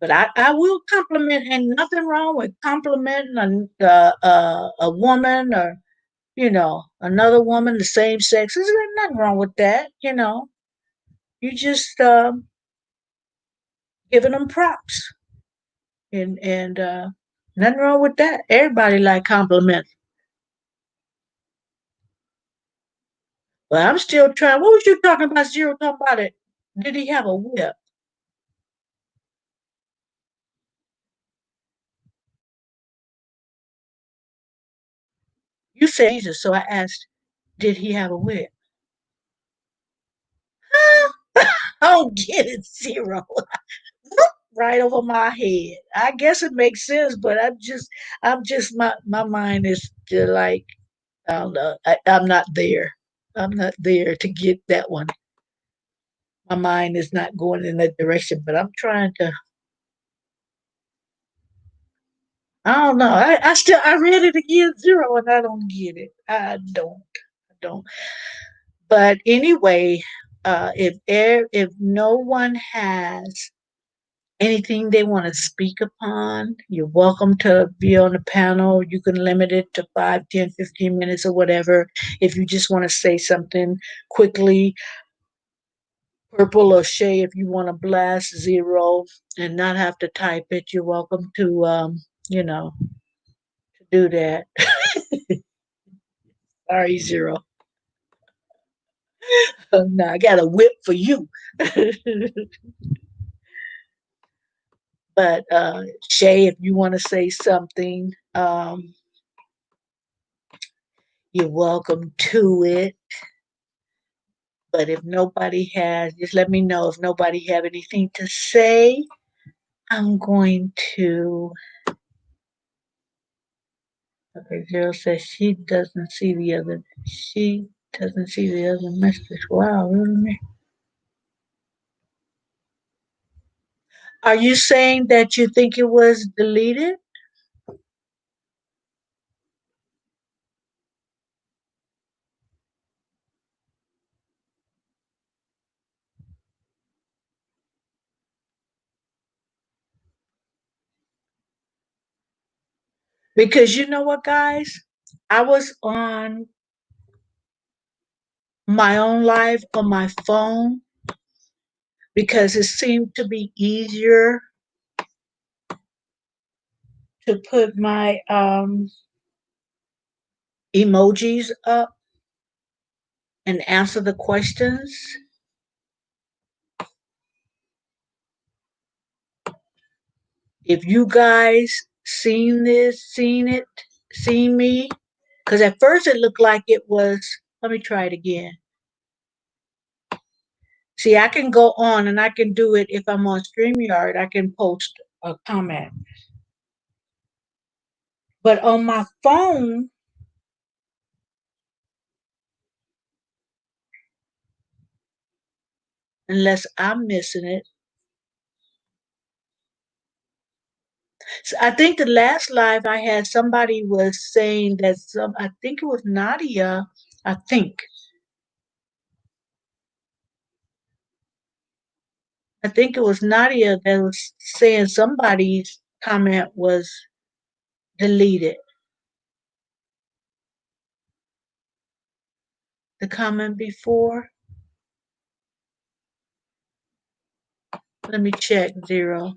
But I will compliment, and nothing wrong with complimenting a woman, or another woman the same sex. There's nothing wrong with that. You just giving them props, and nothing wrong with that. Everybody like compliments. But I'm still trying. What was you talking about? Zero talking about it. Did he have a whip? You said Jesus, so I asked, did he have a whip? I don't get it, Zero. right over my head. I guess it makes sense, but my mind is just like, I don't know. I'm not there. I'm not there to get that one. My mind is not going in that direction, but I'm trying to. I don't know. I read it again, zero, and I don't get it. I don't. I don't. But anyway, if no one has anything they want to speak upon, you're welcome to be on the panel. You can limit it to 5, 10, 15 minutes or whatever. If you just want to say something quickly, Purple or Shay, if you want to blast zero and not have to type it, you're welcome to, you know, to do that. Sorry, zero. No, I got a whip for you. But Shay, if you want to say something, you're welcome to it. But if nobody has, just let me know if nobody have anything to say. I'm going to. Okay, Jill says she doesn't see the other. She doesn't see the other message. Wow, really? Are you saying that you think it was deleted? Because you know what, guys? I was on my own live on my phone because it seemed to be easier to put my emojis up and answer the questions. If you guys seen it, seen me, because at first it looked like it was. Let me try it again. See, I can go on and I can do it if I'm on StreamYard. I can post a comment, but on my phone, unless I'm missing it. So I think the last live I had, somebody was saying that I think it was Nadia. I think I think it was Nadia that was saying somebody's comment was deleted. The comment before. Let me check zero.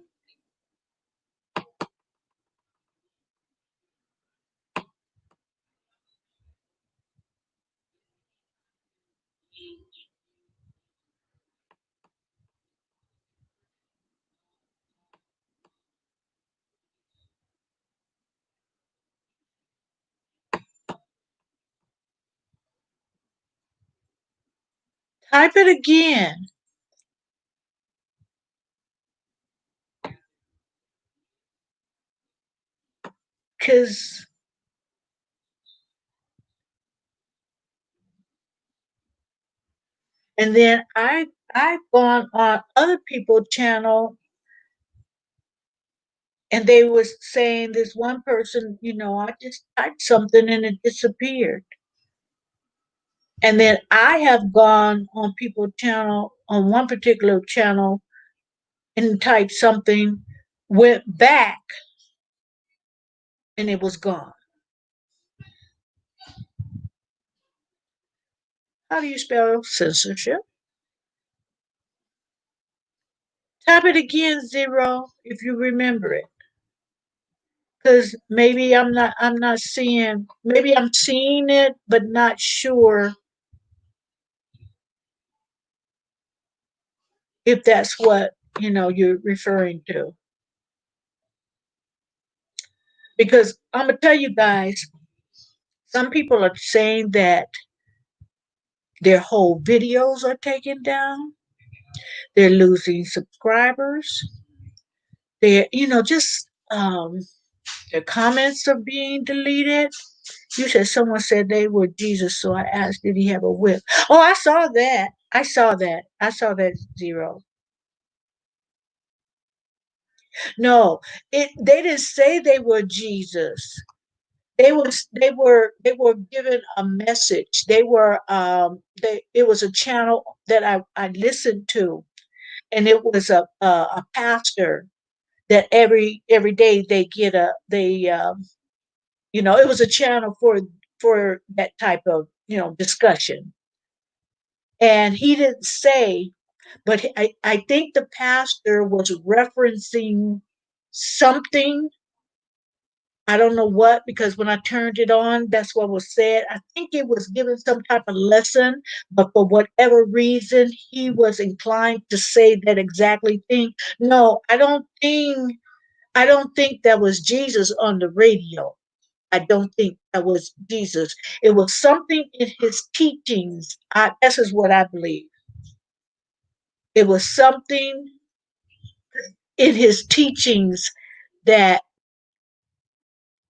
Type it again. Cause and then I've gone on other people's channel and they was saying this one person, I just typed something and it disappeared. And then I have gone on people's channel, on one particular channel, and typed something, went back, and it was gone. How do you spell censorship? Type it again, zero, if you remember it. Because maybe I'm not seeing, maybe I'm seeing it, but not sure if that's what, you're referring to. Because I'm going to tell you guys, some people are saying that their whole videos are taken down. They're losing subscribers. They, just the comments are being deleted. You said someone said they were Jesus, so I asked, did he have a whip? Oh, I saw that. I saw that. I saw that zero. No, they didn't say they were Jesus. They were given a message. It was a channel that I listened to, and it was a pastor that every day they get a they it was a channel for that type of discussion. And he didn't say, but I think the pastor was referencing something. I don't know what, because when I turned it on, that's what was said. I think it was given some type of lesson, but for whatever reason, he was inclined to say that exactly thing. No, I don't think that was Jesus on the radio. I don't think that was Jesus. It was something in his teachings. This is what I believe. It was something in his teachings that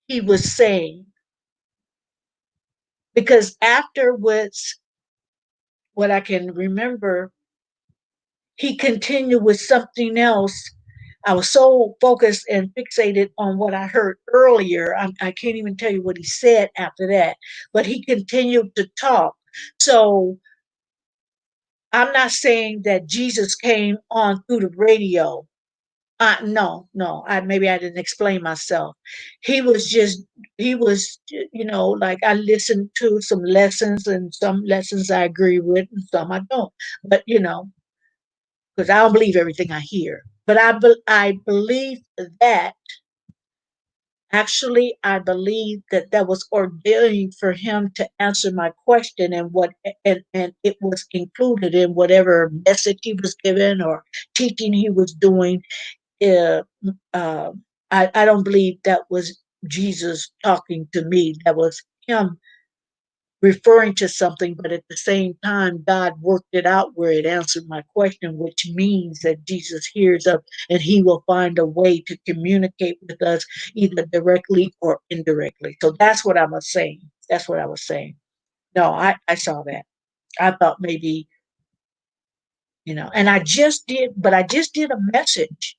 he was saying. Because afterwards, what I can remember, he continued with something else. I was so focused and fixated on what I heard earlier. I can't even tell you what he said after that, but he continued to talk. So I'm not saying that Jesus came on through the radio. No, no. Maybe I didn't explain myself. He was, like I listened to some lessons, and some lessons I agree with, and some I don't. But because I don't believe everything I hear. But I believe that actually I believe that that was ordained for him to answer my question, and it was included in whatever message he was given or teaching he was doing. uh, uh, I don't believe that was Jesus talking to me. That was him referring to something, but at the same time, God worked it out where it answered my question, which means that Jesus hears us and he will find a way to communicate with us either directly or indirectly. So that's what I was saying. That's what I was saying. No, I saw that. I thought maybe, and I just did a message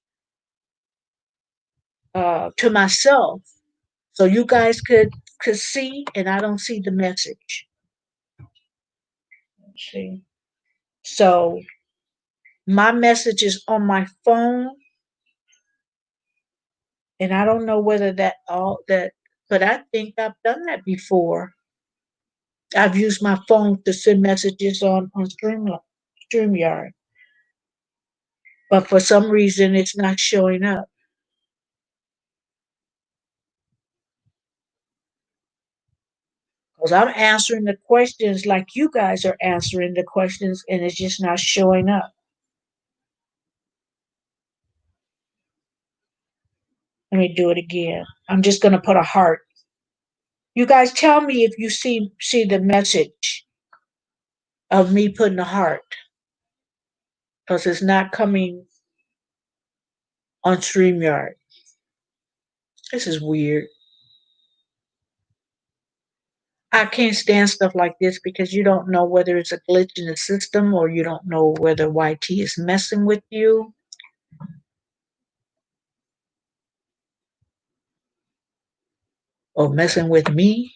to myself so you guys could see, and I don't see the message. Let's see. So my message is on my phone, and I don't know whether but I think I've done that before. I've used my phone to send messages on StreamYard, but for some reason it's not showing up. Because I'm answering the questions like you guys are answering the questions, and it's just not showing up. Let me do it again. I'm just gonna put a heart. You guys tell me if you see the message of me putting a heart, because it's not coming on StreamYard. This is weird. I can't stand stuff like this because you don't know whether it's a glitch in the system or you don't know whether YT is messing with you or messing with me.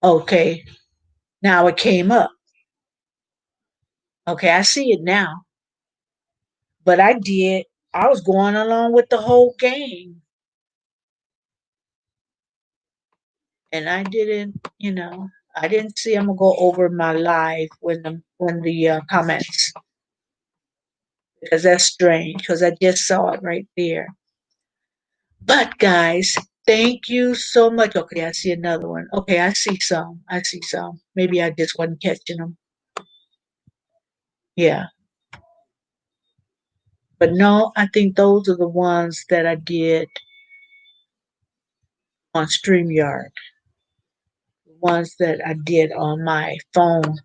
Okay, now it came up. Okay, I see it now. But I was going along with the whole game. And I didn't see. I'm gonna go over my live when the comments, because that's strange because I just saw it right there. But guys, thank you so much. Okay, I see another one. Okay, I see some. I see some. Maybe I just wasn't catching them. Yeah, but no, I think those are the ones that I did on StreamYard. The ones that I did on my phone.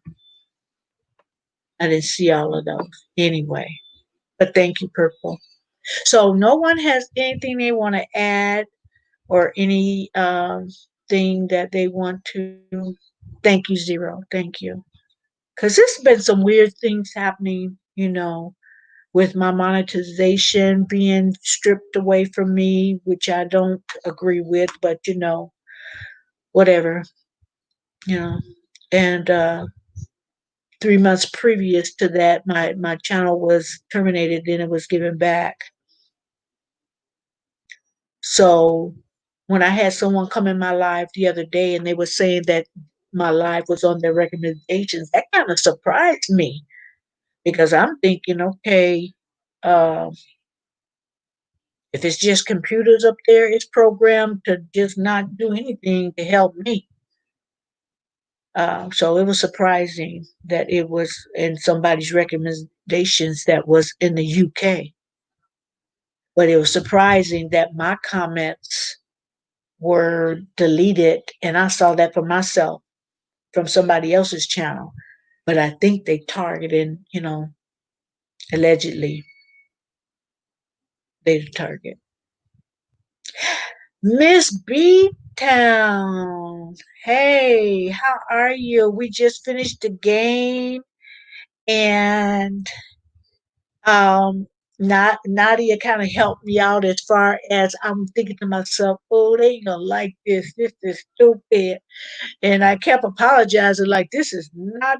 I didn't see all of those anyway. But thank you, Purple. So no one has anything they want to add or any thing that they want to. Thank you, Zero. Thank you. Because there's been some weird things happening, with my monetization being stripped away from me, which I don't agree with, but whatever, you know. And 3 months previous to that, my channel was terminated, then it was given back. So when I had someone come in my live the other day and they were saying that my live was on their recommendations, that kind of surprised me because I'm thinking, okay, uh, if it's just computers up there, it's programmed to just not do anything to help me. So it was surprising that it was in somebody's recommendations that was in the UK. But it was surprising that my comments were deleted, and I saw that for myself from somebody else's channel. But I think they targeted, allegedly, they target. Miss B Town. Hey, how are you? We just finished the game and um Nadia kind of helped me out as far as I'm thinking to myself, oh, they ain't gonna like this. This is stupid. And I kept apologizing, like, this is not,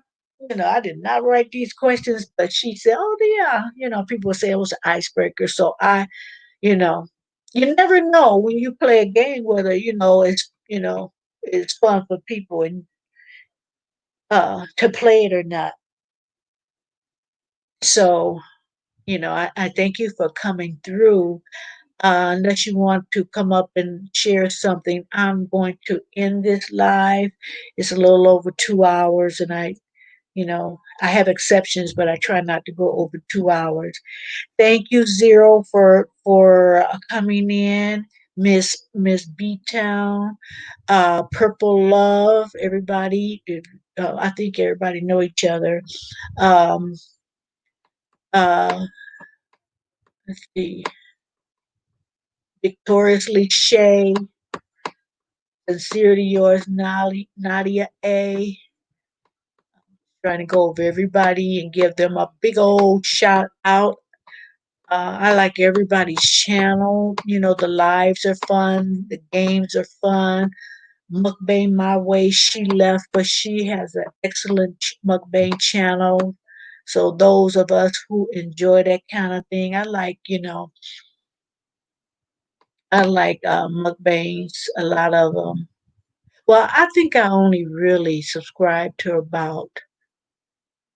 I did not write these questions. But she said, oh, yeah, people say it was an icebreaker. So you know, you never know when you play a game whether, it's fun for people and to play it or not. So, I thank you for coming through. Unless you want to come up and share something, I'm going to end this live. It's a little over 2 hours, and I have exceptions, but I try not to go over 2 hours. Thank you, Zero, for coming in, Miss B Town, Purple Love, everybody. I think everybody know each other. Um, uh, let's see, Victoriously Shay, sincerely yours, Nadia A. Trying to go over everybody and give them a big old shout out. I like everybody's channel. The lives are fun, the games are fun. Mukbang My Way, she left, but she has an excellent mukbang channel. So those of us who enjoy that kind of thing, I like mukbangs, a lot of them. Well, I think I only really subscribe to about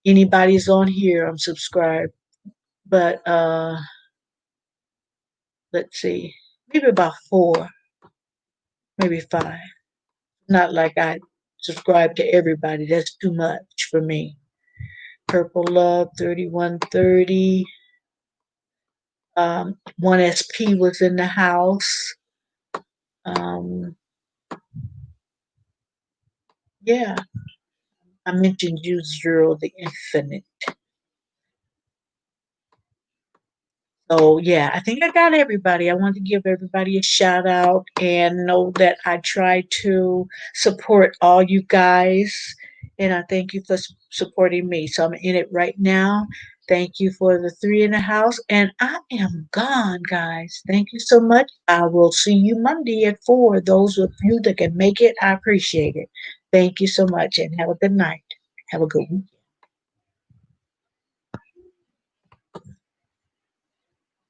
anybody's on here. I'm subscribed, but let's see, maybe about four, maybe five. Not like I subscribe to everybody. That's too much for me. Purple Love 3130. 1SP was in the house. Um, yeah, I mentioned you, Zero the Infinite. So yeah, I think I got everybody. I want to give everybody a shout out and know that I try to support all you guys. And I thank you for supporting me. So I'm in it right now. Thank you for the three in the house. And I am gone, guys. Thank you so much. I will see you Monday at 4. Those of you that can make it, I appreciate it. Thank you so much and have a good night. Have a good week.